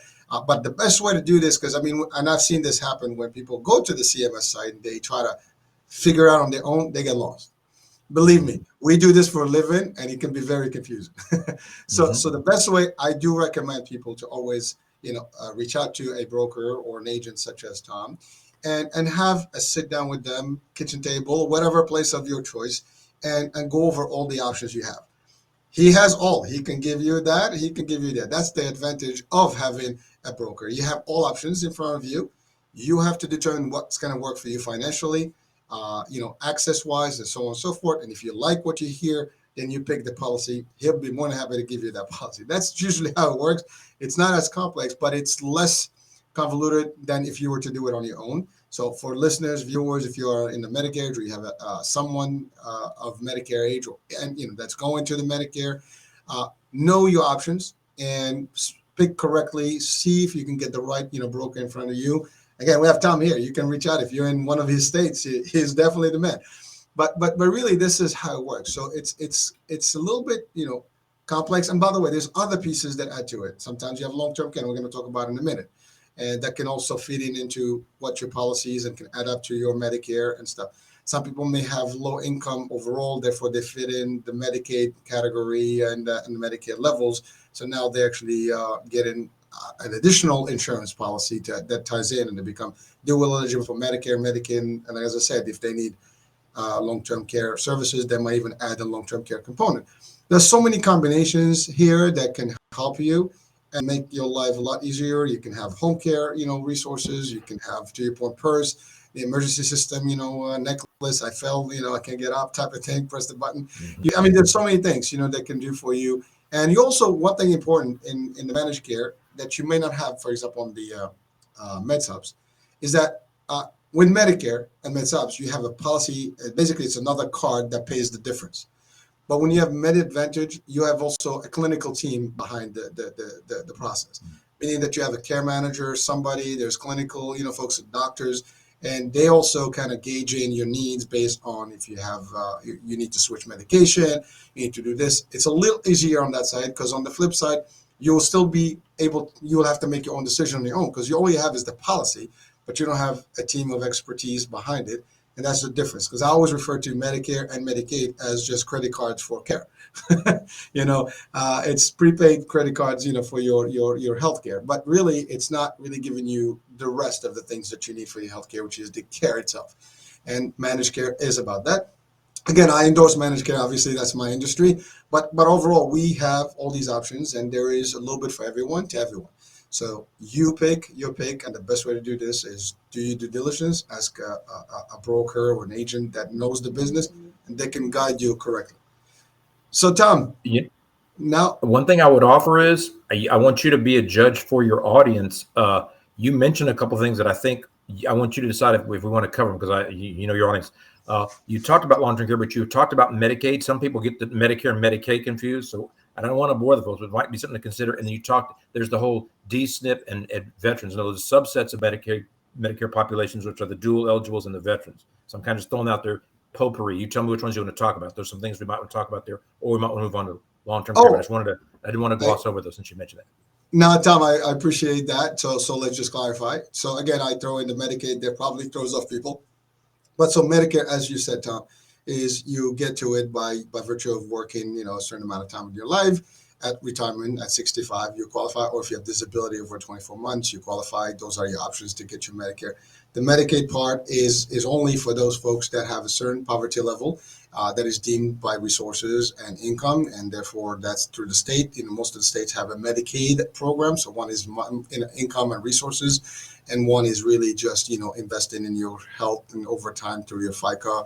But the best way to do this, because and I've seen this happen when people go to the CMS site and they try to figure out on their own, they get lost. Believe me, we do this for a living, and it can be very confusing. So the best way, I do recommend people to always, reach out to a broker or an agent such as Tom, and have a sit down with them, kitchen table, whatever place of your choice, and go over all the options you have. He has all. He can give you that. He can give you that. That's the advantage of having a broker. You have all options in front of you. You have to determine what's going to work for you financially, access-wise, and so on and so forth. And if you like what you hear, then you pick the policy. He'll be more than happy to give you that policy. That's usually how it works. It's not as complex, but it's less convoluted than if you were to do it on your own. So for listeners, viewers, if you are in the Medicare age or you have someone of Medicare age, and that's going to the Medicare, know your options and pick correctly. See if you can get the right broker in front of you. Again, we have Tom here. You can reach out if you're in one of his states. He's definitely the man. But really, this is how it works. So it's a little bit complex. And by the way, there's other pieces that add to it. Sometimes you have long-term care. We're going to talk about in a minute. And that can also feed into what your policy is and can add up to your Medicare and stuff. Some people may have low income overall, therefore they fit in the Medicaid category and the Medicare levels. So now they actually getting an additional insurance policy that ties in, and they become dual eligible for Medicare, Medicaid, and as I said, if they need long-term care services, they might even add a long-term care component. There's so many combinations here that can help you and make your life a lot easier. You can have home care, resources. You can have, to your point, PERS, the emergency system, necklace. I fell, I can't get up, type of thing. Press the button. I mean, there's so many things, that can do for you. And you also, one thing important in the managed care that you may not have, for example, on the med subs, is that with Medicare and med subs, you have a policy. Basically, it's another card that pays the difference. But when you have Med Advantage, you have also a clinical team behind the process, meaning that you have a care manager, somebody, there's clinical, folks, doctors, and they also kind of gauge in your needs based on if you have, you need to switch medication, you need to do this. It's a little easier on that side, because on the flip side, you'll still be able, you'll have to make your own decision on your own, because all you have is the policy, but you don't have a team of expertise behind it. And that's the difference, because I always refer to Medicare and Medicaid as just credit cards for care. It's prepaid credit cards, for your healthcare. But really, it's not really giving you the rest of the things that you need for your healthcare, which is the care itself. And managed care is about that. Again, I endorse managed care. Obviously, that's my industry. But overall, we have all these options, and there is a little bit for everyone to everyone. So you pick your pick, and the best way to do this is do your due diligence, ask a broker or an agent that knows the business, and they can guide you correctly. So Tom, now one thing I would offer is I want you to be a judge for your audience. You mentioned a couple of things that I think I want you to decide if we want to cover them, because you know your audience. You talked about long-term care, but you talked about Medicaid. Some people get the Medicare and Medicaid confused, so I don't want to bore the folks, but it might be something to consider. And then there's the whole D-SNP and veterans, and those subsets of Medicare populations, which are the dual eligibles and the veterans. So I'm kind of just throwing out there potpourri. You tell me which ones you want to talk about. There's some things we might want to talk about there, or we might want to move on to long-term care. But I didn't want to gloss over those since you mentioned that. No, Tom, I appreciate that. So let's just clarify. So again, I throw in the Medicaid. That probably throws off people. But so Medicare, as you said, Tom, is you get to it by virtue of working, a certain amount of time in your life. At retirement at 65, you qualify, or if you have disability over 24 months, you qualify. Those are your options to get your Medicare. The Medicaid part is only for those folks that have a certain poverty level that is deemed by resources and income, and therefore that's through the state. Most of the states have a Medicaid program. So one is income and resources, and one is really just investing in your health and over time through your FICA,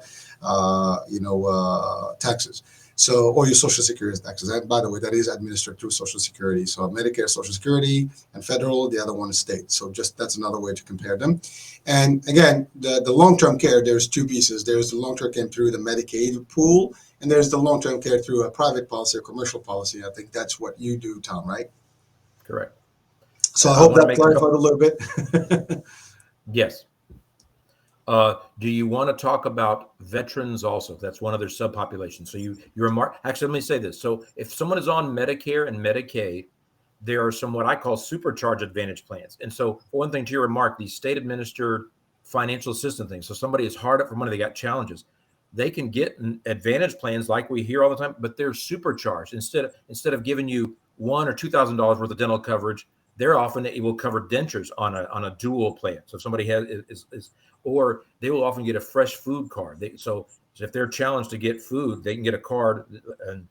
taxes. So, or your Social Security taxes. And by the way, that is administered through Social Security. So Medicare, Social Security, and federal. The other one is state. So that's another way to compare them. And again, the long-term care, there's two pieces. There's the long-term care through the Medicaid pool, and there's the long-term care through a private policy or commercial policy. I think that's what you do, Tom, right? Correct. So I hope that clarified a little bit. Yes. Do you want to talk about veterans also? That's one of their subpopulations. So you remark. Actually, let me say this. So if someone is on Medicare and Medicaid, there are some what I call supercharge advantage plans. And so one thing to your remark, these state administered financial assistance things. So somebody is hard up for money, they got challenges. They can get advantage plans like we hear all the time, but they're supercharged. Instead of giving you $1,000 or $2,000 worth of dental coverage, they're often able to cover dentures on a dual plan. So if somebody or they will often get a fresh food card. So if they're challenged to get food, they can get a card, and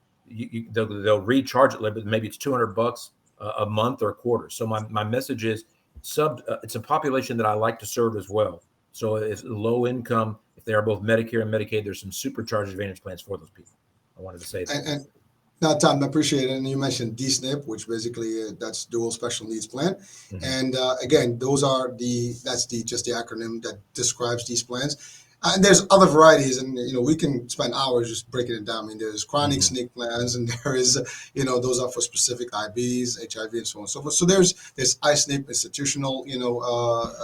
they'll recharge it. But maybe it's $200 a month or a quarter. So my message is it's a population that I like to serve as well. So if low income, if they are both Medicare and Medicaid, there's some supercharged advantage plans for those people. I wanted to say that. No, Tom, I appreciate it. And you mentioned D-SNP, which basically that's dual special needs plan. Mm-hmm. And again, that's just the acronym that describes these plans. And there's other varieties, and we can spend hours just breaking it down. I mean, there's chronic SNP plans, and there is those are for specific IBs, HIV, and so on and so forth. So there's I-SNP, institutional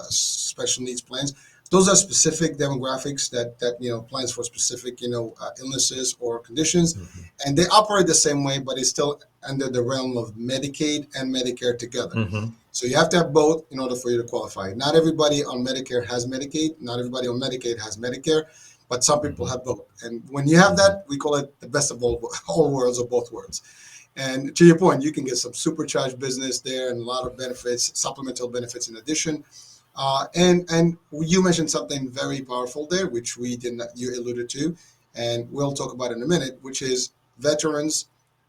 special needs plans. Those are specific demographics that plans for specific illnesses or conditions, and they operate the same way, but it's still under the realm of Medicaid and Medicare together. So you have to have both in order for you to qualify. Not everybody on Medicare has Medicaid. Not everybody on Medicaid has Medicare, but some people have both. And when you have that, we call it the best of all worlds or both worlds. And to your point, you can get some supercharged business there and a lot of benefits, supplemental benefits in addition. And you mentioned something very powerful there, which we did not, you alluded to, and we'll talk about in a minute, which is veterans.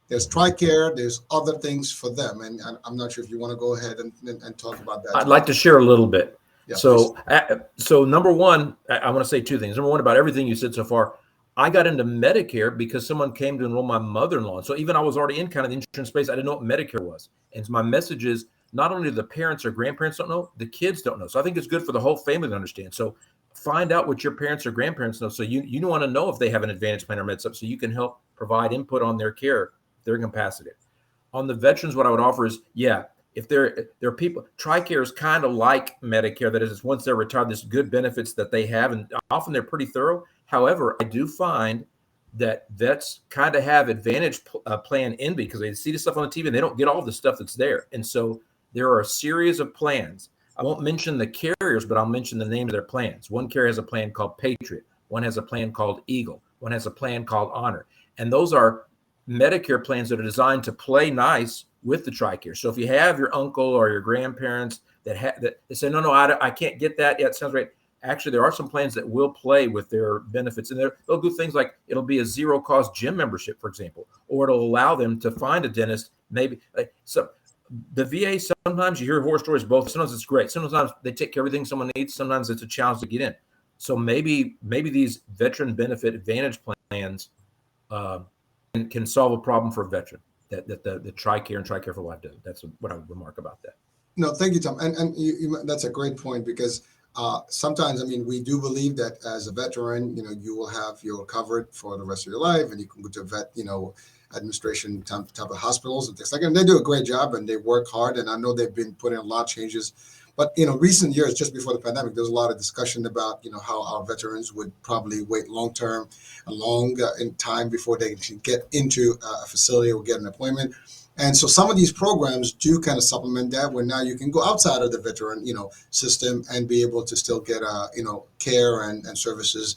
There's TRICARE, there's other things for them. And I'm not sure if you want to go ahead and talk about that. I'd like to share a little bit. Yeah, so number one, I want to say two things. Number one, about everything you said so far, I got into Medicare because someone came to enroll my mother-in-law. So even I was already in kind of the insurance space, I didn't know what Medicare was. And my message is, not only do the parents or grandparents don't know, the kids don't know. So I think it's good for the whole family to understand. So find out what your parents or grandparents know. So you want to know if they have an Advantage plan or MedSup, so you can help provide input on their care, their capacity. On the veterans, what I would offer is, if there are people, TRICARE is kind of like Medicare. That is, once they're retired, there's good benefits that they have, and often they're pretty thorough. However, I do find that vets kind of have Advantage plan envy because they see the stuff on the TV and they don't get all the stuff that's there. And so there are a series of plans. I won't mention the carriers, but I'll mention the name of their plans. One carrier has a plan called Patriot. One has a plan called Eagle. One has a plan called Honor. And those are Medicare plans that are designed to play nice with the TRICARE. So if you have your uncle or your grandparents that say, no, I can't get that. Yeah, it sounds great. Actually, there are some plans that will play with their benefits, and they'll do things like it'll be a zero-cost gym membership, for example, or it'll allow them to find a dentist. Maybe so. The VA, sometimes you hear horror stories. Both. Sometimes it's great. Sometimes they take care of everything someone needs. Sometimes it's a challenge to get in. So maybe these veteran benefit Advantage plans can solve a problem for a veteran that the TRICARE and TRICARE for Life does. That's what I would remark about that. No, thank you, Tom. And you that's a great point because sometimes, I mean, we do believe that as a veteran, you will have your covered for the rest of your life, and you can go to vet, administration type of hospitals and things like that. And they do a great job and they work hard. And I know they've been putting a lot of changes. But recent years, just before the pandemic, there's a lot of discussion about how our veterans would probably wait long in time before they can get into a facility or get an appointment. And so some of these programs do kind of supplement that, where now you can go outside of the veteran, system and be able to still get, care and services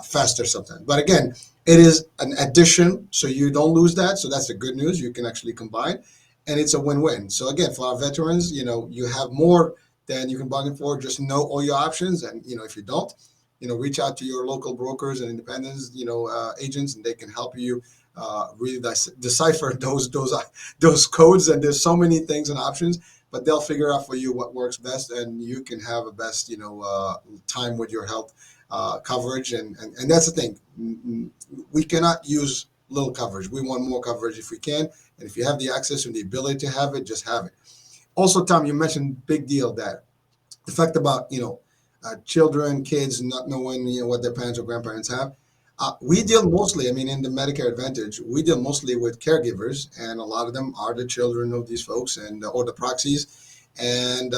faster sometimes. But again, it is an addition, so you don't lose that. So that's the good news. You can actually combine, and it's a win-win. So again, for our veterans, you have more than you can bargain for. Just know all your options, and if you don't, reach out to your local brokers and independents, agents, and they can help you really decipher those codes. And there's so many things and options, but they'll figure out for you what works best, and you can have a best time with your health coverage. And that's the thing. We cannot use little coverage. We want more coverage if we can, and if you have the access and the ability to have it, just have it. Also, Tom, you mentioned big deal, that the fact about children, kids not knowing what their parents or grandparents have. We deal mostly, in the Medicare Advantage, we deal mostly with caregivers, and a lot of them are the children of these folks and or the proxies. And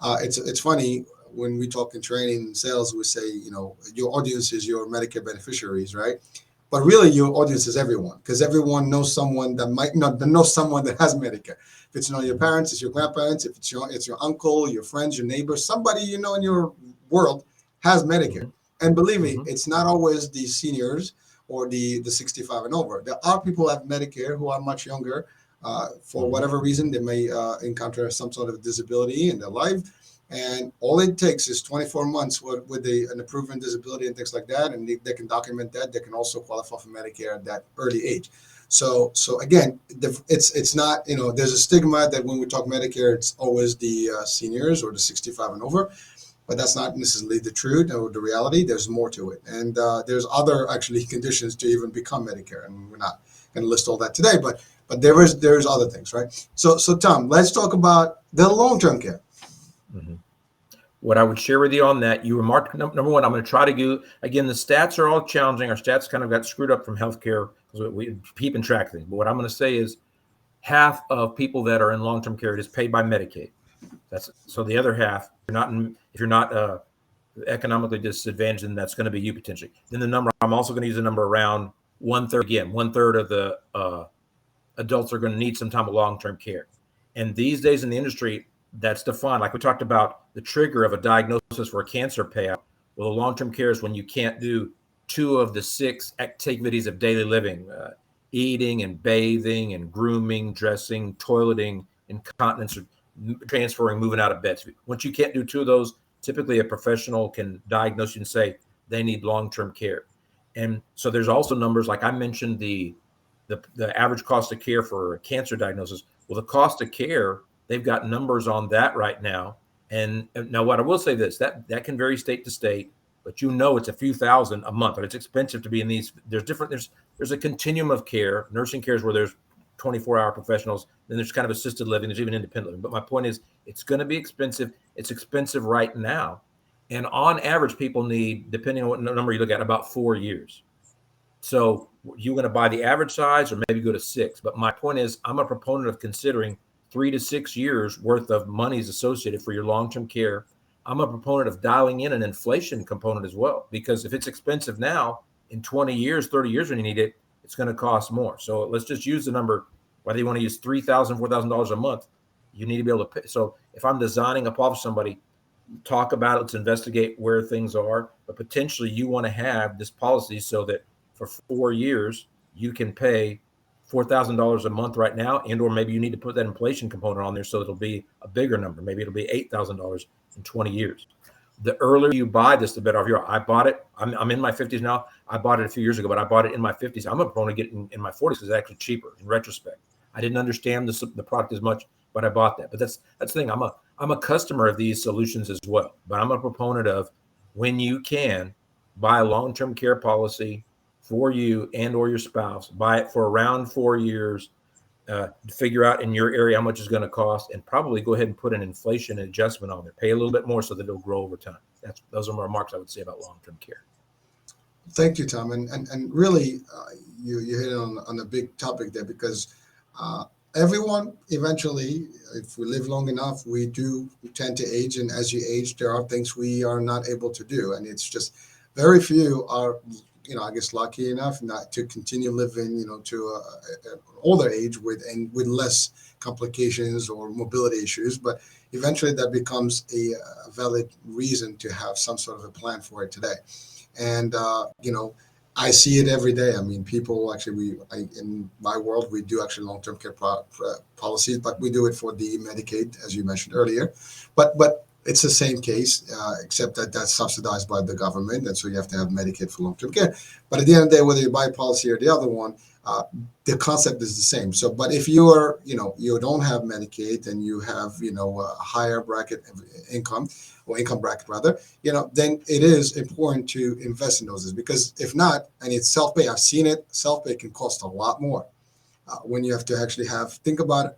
it's funny when we talk in training and sales, we say your audience is your Medicare beneficiaries, right? But really, your audience is everyone, because everyone knows someone that might not know someone that has Medicare. If it's not your parents, it's your grandparents. If it's your uncle, your friends, your neighbors, somebody in your world has Medicare. And believe me, it's not always the seniors or the 65 and over. There are people who have Medicare who are much younger. For whatever reason, they may encounter some sort of disability in their life. And all it takes is 24 months with an approved disability and things like that. And they can document that. They can also qualify for Medicare at that early age. So again, it's not, there's a stigma that when we talk Medicare, it's always the seniors or the 65 and over. But that's not necessarily the truth or the reality. There's more to it. And there's other actually conditions to even become Medicare. And we're not going to list all that today, but there's other things, right? So Tom, let's talk about the long-term care. What I would share with you on that, you remarked, number one, I'm going to try to do, again, the stats are all challenging. Our stats kind of got screwed up from healthcare because we keep track of things. But what I'm going to say is half of people that are in long-term care is paid by Medicaid. So the other half, if you're not economically disadvantaged, then that's going to be you potentially. Then the number, I'm also going to use a number around 1/3. Again, 1/3 of the adults are going to need some type of long-term care. And these days in the industry, that's defined. Like we talked about the trigger of a diagnosis for a cancer payout. Well, the long-term care is when you can't do 2 of the 6 activities of daily living. eating and bathing and grooming, dressing, toileting, incontinence, or transferring, moving out of bed. Once you can't do two of those, typically a professional can diagnose you and say they need long-term care. And so there's also numbers like I mentioned the average cost of care for a cancer diagnosis. Well, the cost of care, they've got numbers on that right now. And now what I will say this, that can vary state to state, but it's a few thousand a month, but it's expensive to be in these. There's a continuum of care. Nursing care is where there's 24-hour professionals. Then there's kind of assisted living. There's even independent living. But my point is, it's going to be expensive. It's expensive right now. And on average, people need, depending on what number you look at, about 4 years. So you're going to buy the average size or maybe go to 6. But my point is, I'm a proponent of considering 3 to 6 years worth of monies associated for your long-term care. I'm a proponent of dialing in an inflation component as well, because if it's expensive now, in 20 years, 30 years when you need it, it's going to cost more. So let's just use the number, whether you want to use $3,000, $4,000 a month, you need to be able to pay. So if I'm designing a policy for somebody, talk about it, let's investigate where things are, but potentially you want to have this policy so that for 4 years, you can pay $4,000 a month right now, and or maybe you need to put that inflation component on there so it'll be a bigger number. Maybe it'll be $8,000 in 20 years. The earlier you buy this, the better off you are. I bought it. I'm in my 50s now. I bought it a few years ago, but I bought it in my 50s. I'm a proponent of getting in my 40s because it's actually cheaper in retrospect. I didn't understand the product as much, but I bought that. But that's the thing. I'm a customer of these solutions as well. But I'm a proponent of, when you can, buy a long-term care policy for you and or your spouse. Buy it for around 4 years. Figure out in your area how much it's going to cost, and probably go ahead and put an inflation adjustment on there. Pay a little bit more so that it'll grow over time. Those are my remarks I would say about long-term care. Thank you, Tom. And really, you hit on a big topic there, because everyone eventually, if we live long enough, we do tend to age. And as you age, there are things we are not able to do. And it's just very few are, I guess, lucky enough not to continue living, to an older age with less complications or mobility issues. But eventually that becomes a valid reason to have some sort of a plan for it today. And, I see it every day. I mean, people actually, in my world, we do actually long-term care policies, but we do it for the Medicaid, as you mentioned earlier. But it's the same case, except that that's subsidized by the government, and so you have to have Medicaid for long-term care. But at the end of the day, whether you buy a policy or the other one, the concept is the same. So, but if you are, you don't have Medicaid and you have, a higher bracket income, or income bracket rather, then it is important to invest in those, because if not, and it's self-pay, I've seen it, self-pay can cost a lot more when you have to actually think about,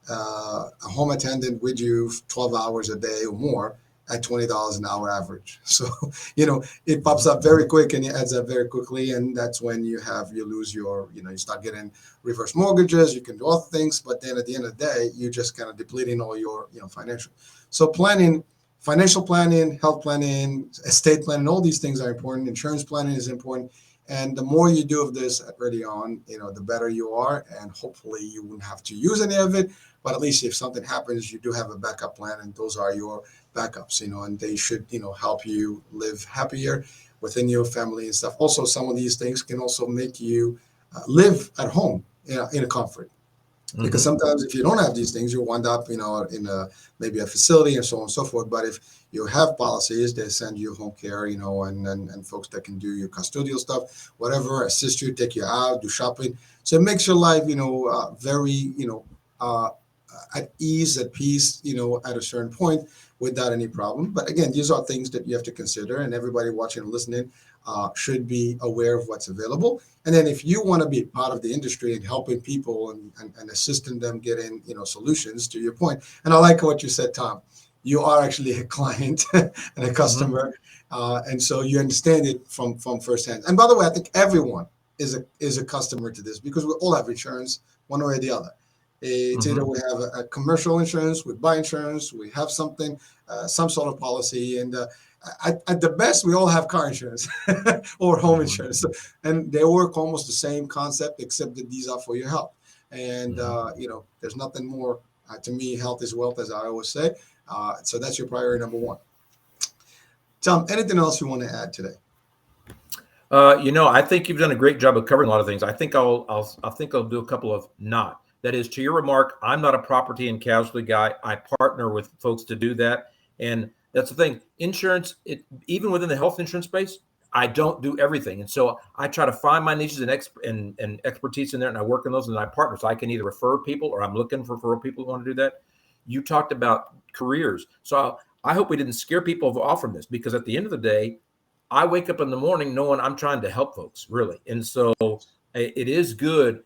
a home attendant with you 12 hours a day or more at $20 an hour average. So, it pops up very quick and it adds up very quickly. And that's when you lose your, you start getting reverse mortgages, you can do other things, but then at the end of the day, you're just kind of depleting all your, financial. So financial planning, health planning, estate planning, all these things are important. Insurance planning is important. And the more you do of this early on, the better you are. And hopefully you won't have to use any of it. But at least if something happens, you do have a backup plan, and those are your backups, and they should, help you live happier within your family and stuff. Also, some of these things can also make you live at home, in a comfort. Mm-hmm. Because sometimes if you don't have these things, you wind up, in maybe a facility and so on and so forth. But if you have policies, they send you home care, and folks that can do your custodial stuff, whatever, assist you, take you out, do shopping. So it makes your life, very, at ease, at peace, at a certain point without any problem. But again, these are things that you have to consider, and everybody watching and listening should be aware of what's available. And then if you want to be part of the industry and helping people and assisting them getting, solutions, to your point. And I like what you said, Tom. You are actually a client and a customer. Mm-hmm. And so you understand it from firsthand. And by the way, I think everyone is a customer to this, because we all have insurance one way or the other. It's either we have a commercial insurance, we buy insurance, we have something, some sort of policy, and at the best, we all have car insurance or home insurance, and they work almost the same concept, except that these are for your health. And there's nothing more to me. Health is wealth, as I always say. So that's your priority number one. Tom, anything else you want to add today? I think you've done a great job of covering a lot of things. I think I'll do a couple of not. That is, to your remark, I'm not a property and casualty guy. I partner with folks to do that, and that's the thing. Insurance, even within the health insurance space, I don't do everything, and so I try to find my niches and expertise in there, and I work in those, and I partner. So I can either refer people, or I'm looking for referral people who want to do that. You talked about careers, so I hope we didn't scare people off from this, because at the end of the day, I wake up in the morning knowing I'm trying to help folks, really. And so it is good.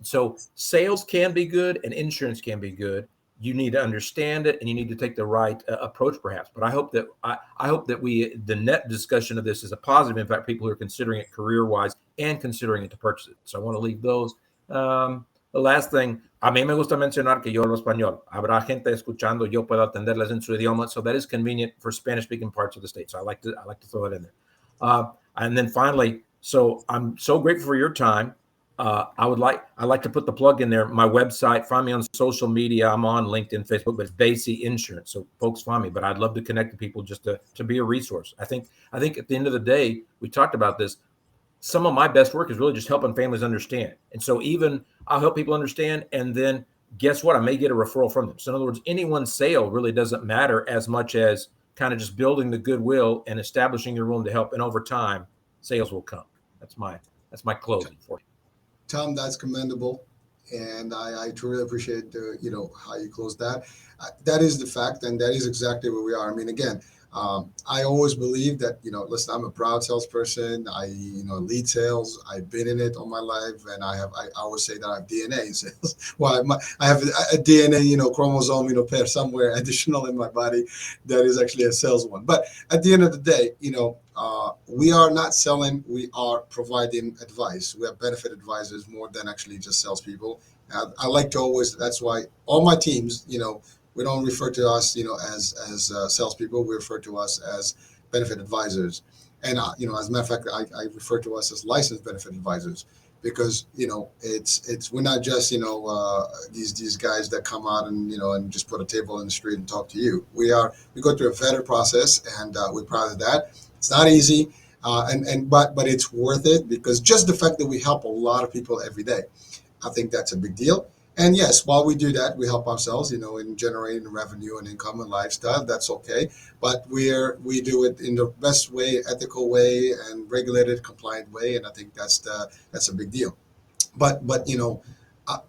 So sales can be good and insurance can be good. You need to understand it and you need to take the right approach, perhaps. But I hope that the net discussion of this is a positive impact. People who are considering it career wise and considering it to purchase it. So I want to leave those. The last thing, a mí me gusta mencionar que yo hablo español. Habrá gente escuchando, yo puedo atenderles en su idioma, so that is convenient for Spanish-speaking parts of the state. So I like to throw it in there. And then finally, so I'm so grateful for your time. I'd like to put the plug in there. My website, find me on social media. I'm on LinkedIn, Facebook, but it's Basey Insurance. So folks find me. But I'd love to connect to people just to be a resource. I think at the end of the day, we talked about this. Some of my best work is really just helping families understand. And so even I'll help people understand, and then guess what? I may get a referral from them. So in other words, any one sale really doesn't matter as much as kind of just building the goodwill and establishing your room to help. And over time, sales will come. That's my closing for you. Tom, that's commendable, and I truly appreciate how you closed that. That is the fact, and that is exactly where we are. I mean, again, I always believe that listen, I'm a proud salesperson. I lead sales. I've been in it all my life, and I always say that I have DNA in sales. Well, I have a DNA chromosome pair somewhere additional in my body that is actually a sales one. But at the end of the day, we are not selling. We are providing advice. We are benefit advisors more than actually just salespeople. I like to always. That's why all my teams, we don't refer to us, as salespeople. We refer to us as benefit advisors. And as a matter of fact, I refer to us as licensed benefit advisors, because it's we're not just these guys that come out and just put a table in the street and talk to you. We go through a vetted process, and we're proud of that. It's not easy, but it's worth it, because just the fact that we help a lot of people every day, I think that's a big deal. And yes, while we do that, we help ourselves, in generating revenue and income and lifestyle. That's okay, but we do it in the best way, ethical way, and regulated, compliant way, and I think that's a big deal. But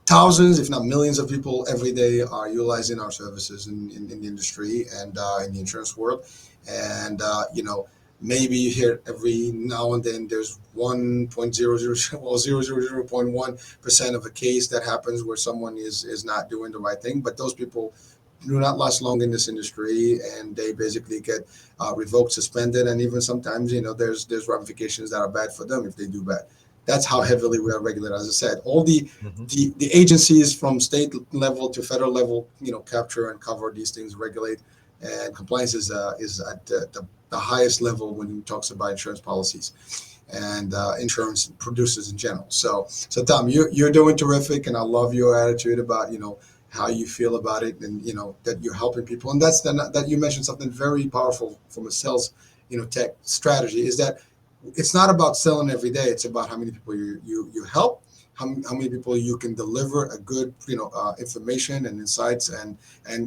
thousands, if not millions, of people every day are utilizing our services in the industry and in the insurance world, and maybe you hear every now and then there's 0.1% of a case that happens where someone is not doing the right thing. But those people do not last long in this industry, and they basically get revoked, suspended, and even sometimes there's ramifications that are bad for them if they do bad. That's how heavily we are regulated. As I said, all the agencies from state level to federal level, capture and cover these things, regulate, and compliance is at the highest level when he talks about insurance policies and insurance producers in general. So Tom, you're doing terrific, and I love your attitude about how you feel about it, and that you're helping people. And that you mentioned something very powerful from a sales tech strategy, is that it's not about selling every day. It's about how many people you help, how many people you can deliver a good information and insights and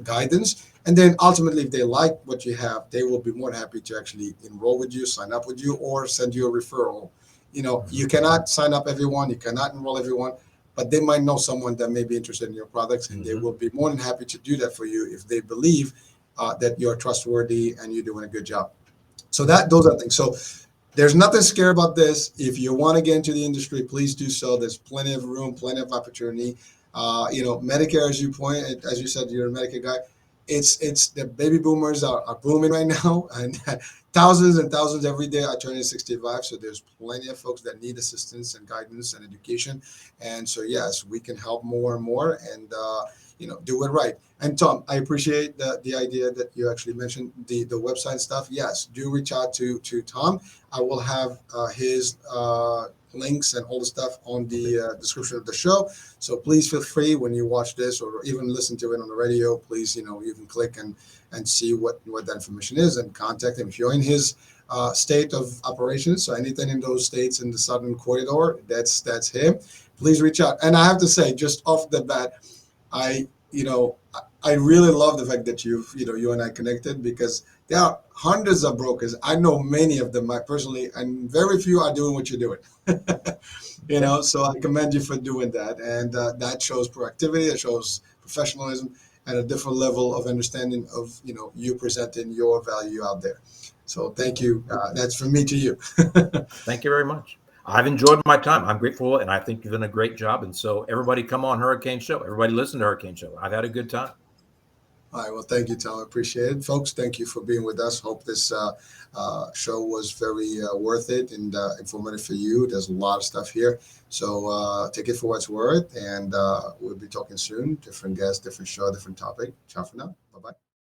guidance. And then ultimately, if they like what you have, they will be more than happy to actually enroll with you, sign up with you, or send you a referral. You cannot sign up everyone, you cannot enroll everyone, but they might know someone that may be interested in your products, and they will be more than happy to do that for you if they believe that you're trustworthy and you're doing a good job. So those are things. So there's nothing scary about this. If you want to get into the industry, please do so. There's plenty of room, plenty of opportunity. Medicare, as you said, you're a Medicare guy. It's the baby boomers are booming right now, and thousands and thousands every day are turning 65. So there's plenty of folks that need assistance and guidance and education. And so yes, we can help more and more, and do it right. And Tom, I appreciate the idea that you actually mentioned the website stuff. Yes, do reach out to Tom. I will have his links and all the stuff on the description of the show. So please feel free, when you watch this or even listen to it on the radio, please, you can click and see what that information is and contact him. If you're in his state of operations. So anything in those states in the Southern Corridor, that's him. Please reach out. And I have to say, just off the bat, I you know I really love the fact that you and I connected, because there are hundreds of brokers. I know many of them personally, and very few are doing what you're doing. So I commend you for doing that, and that shows proactivity, that shows professionalism, and a different level of understanding of you presenting your value out there. So thank you. That's from me to you. Thank you very much. I've enjoyed my time. I'm grateful, and I think you've done a great job. And so everybody come on Hurricane Show. Everybody listen to Hurricane Show. I've had a good time. All right. Well, thank you, Tom. I appreciate it. Folks, thank you for being with us. Hope this show was very worth it and informative for you. There's a lot of stuff here. So take it for what's worth. And we'll be talking soon. Different guests, different show, different topic. Ciao for now. Bye-bye.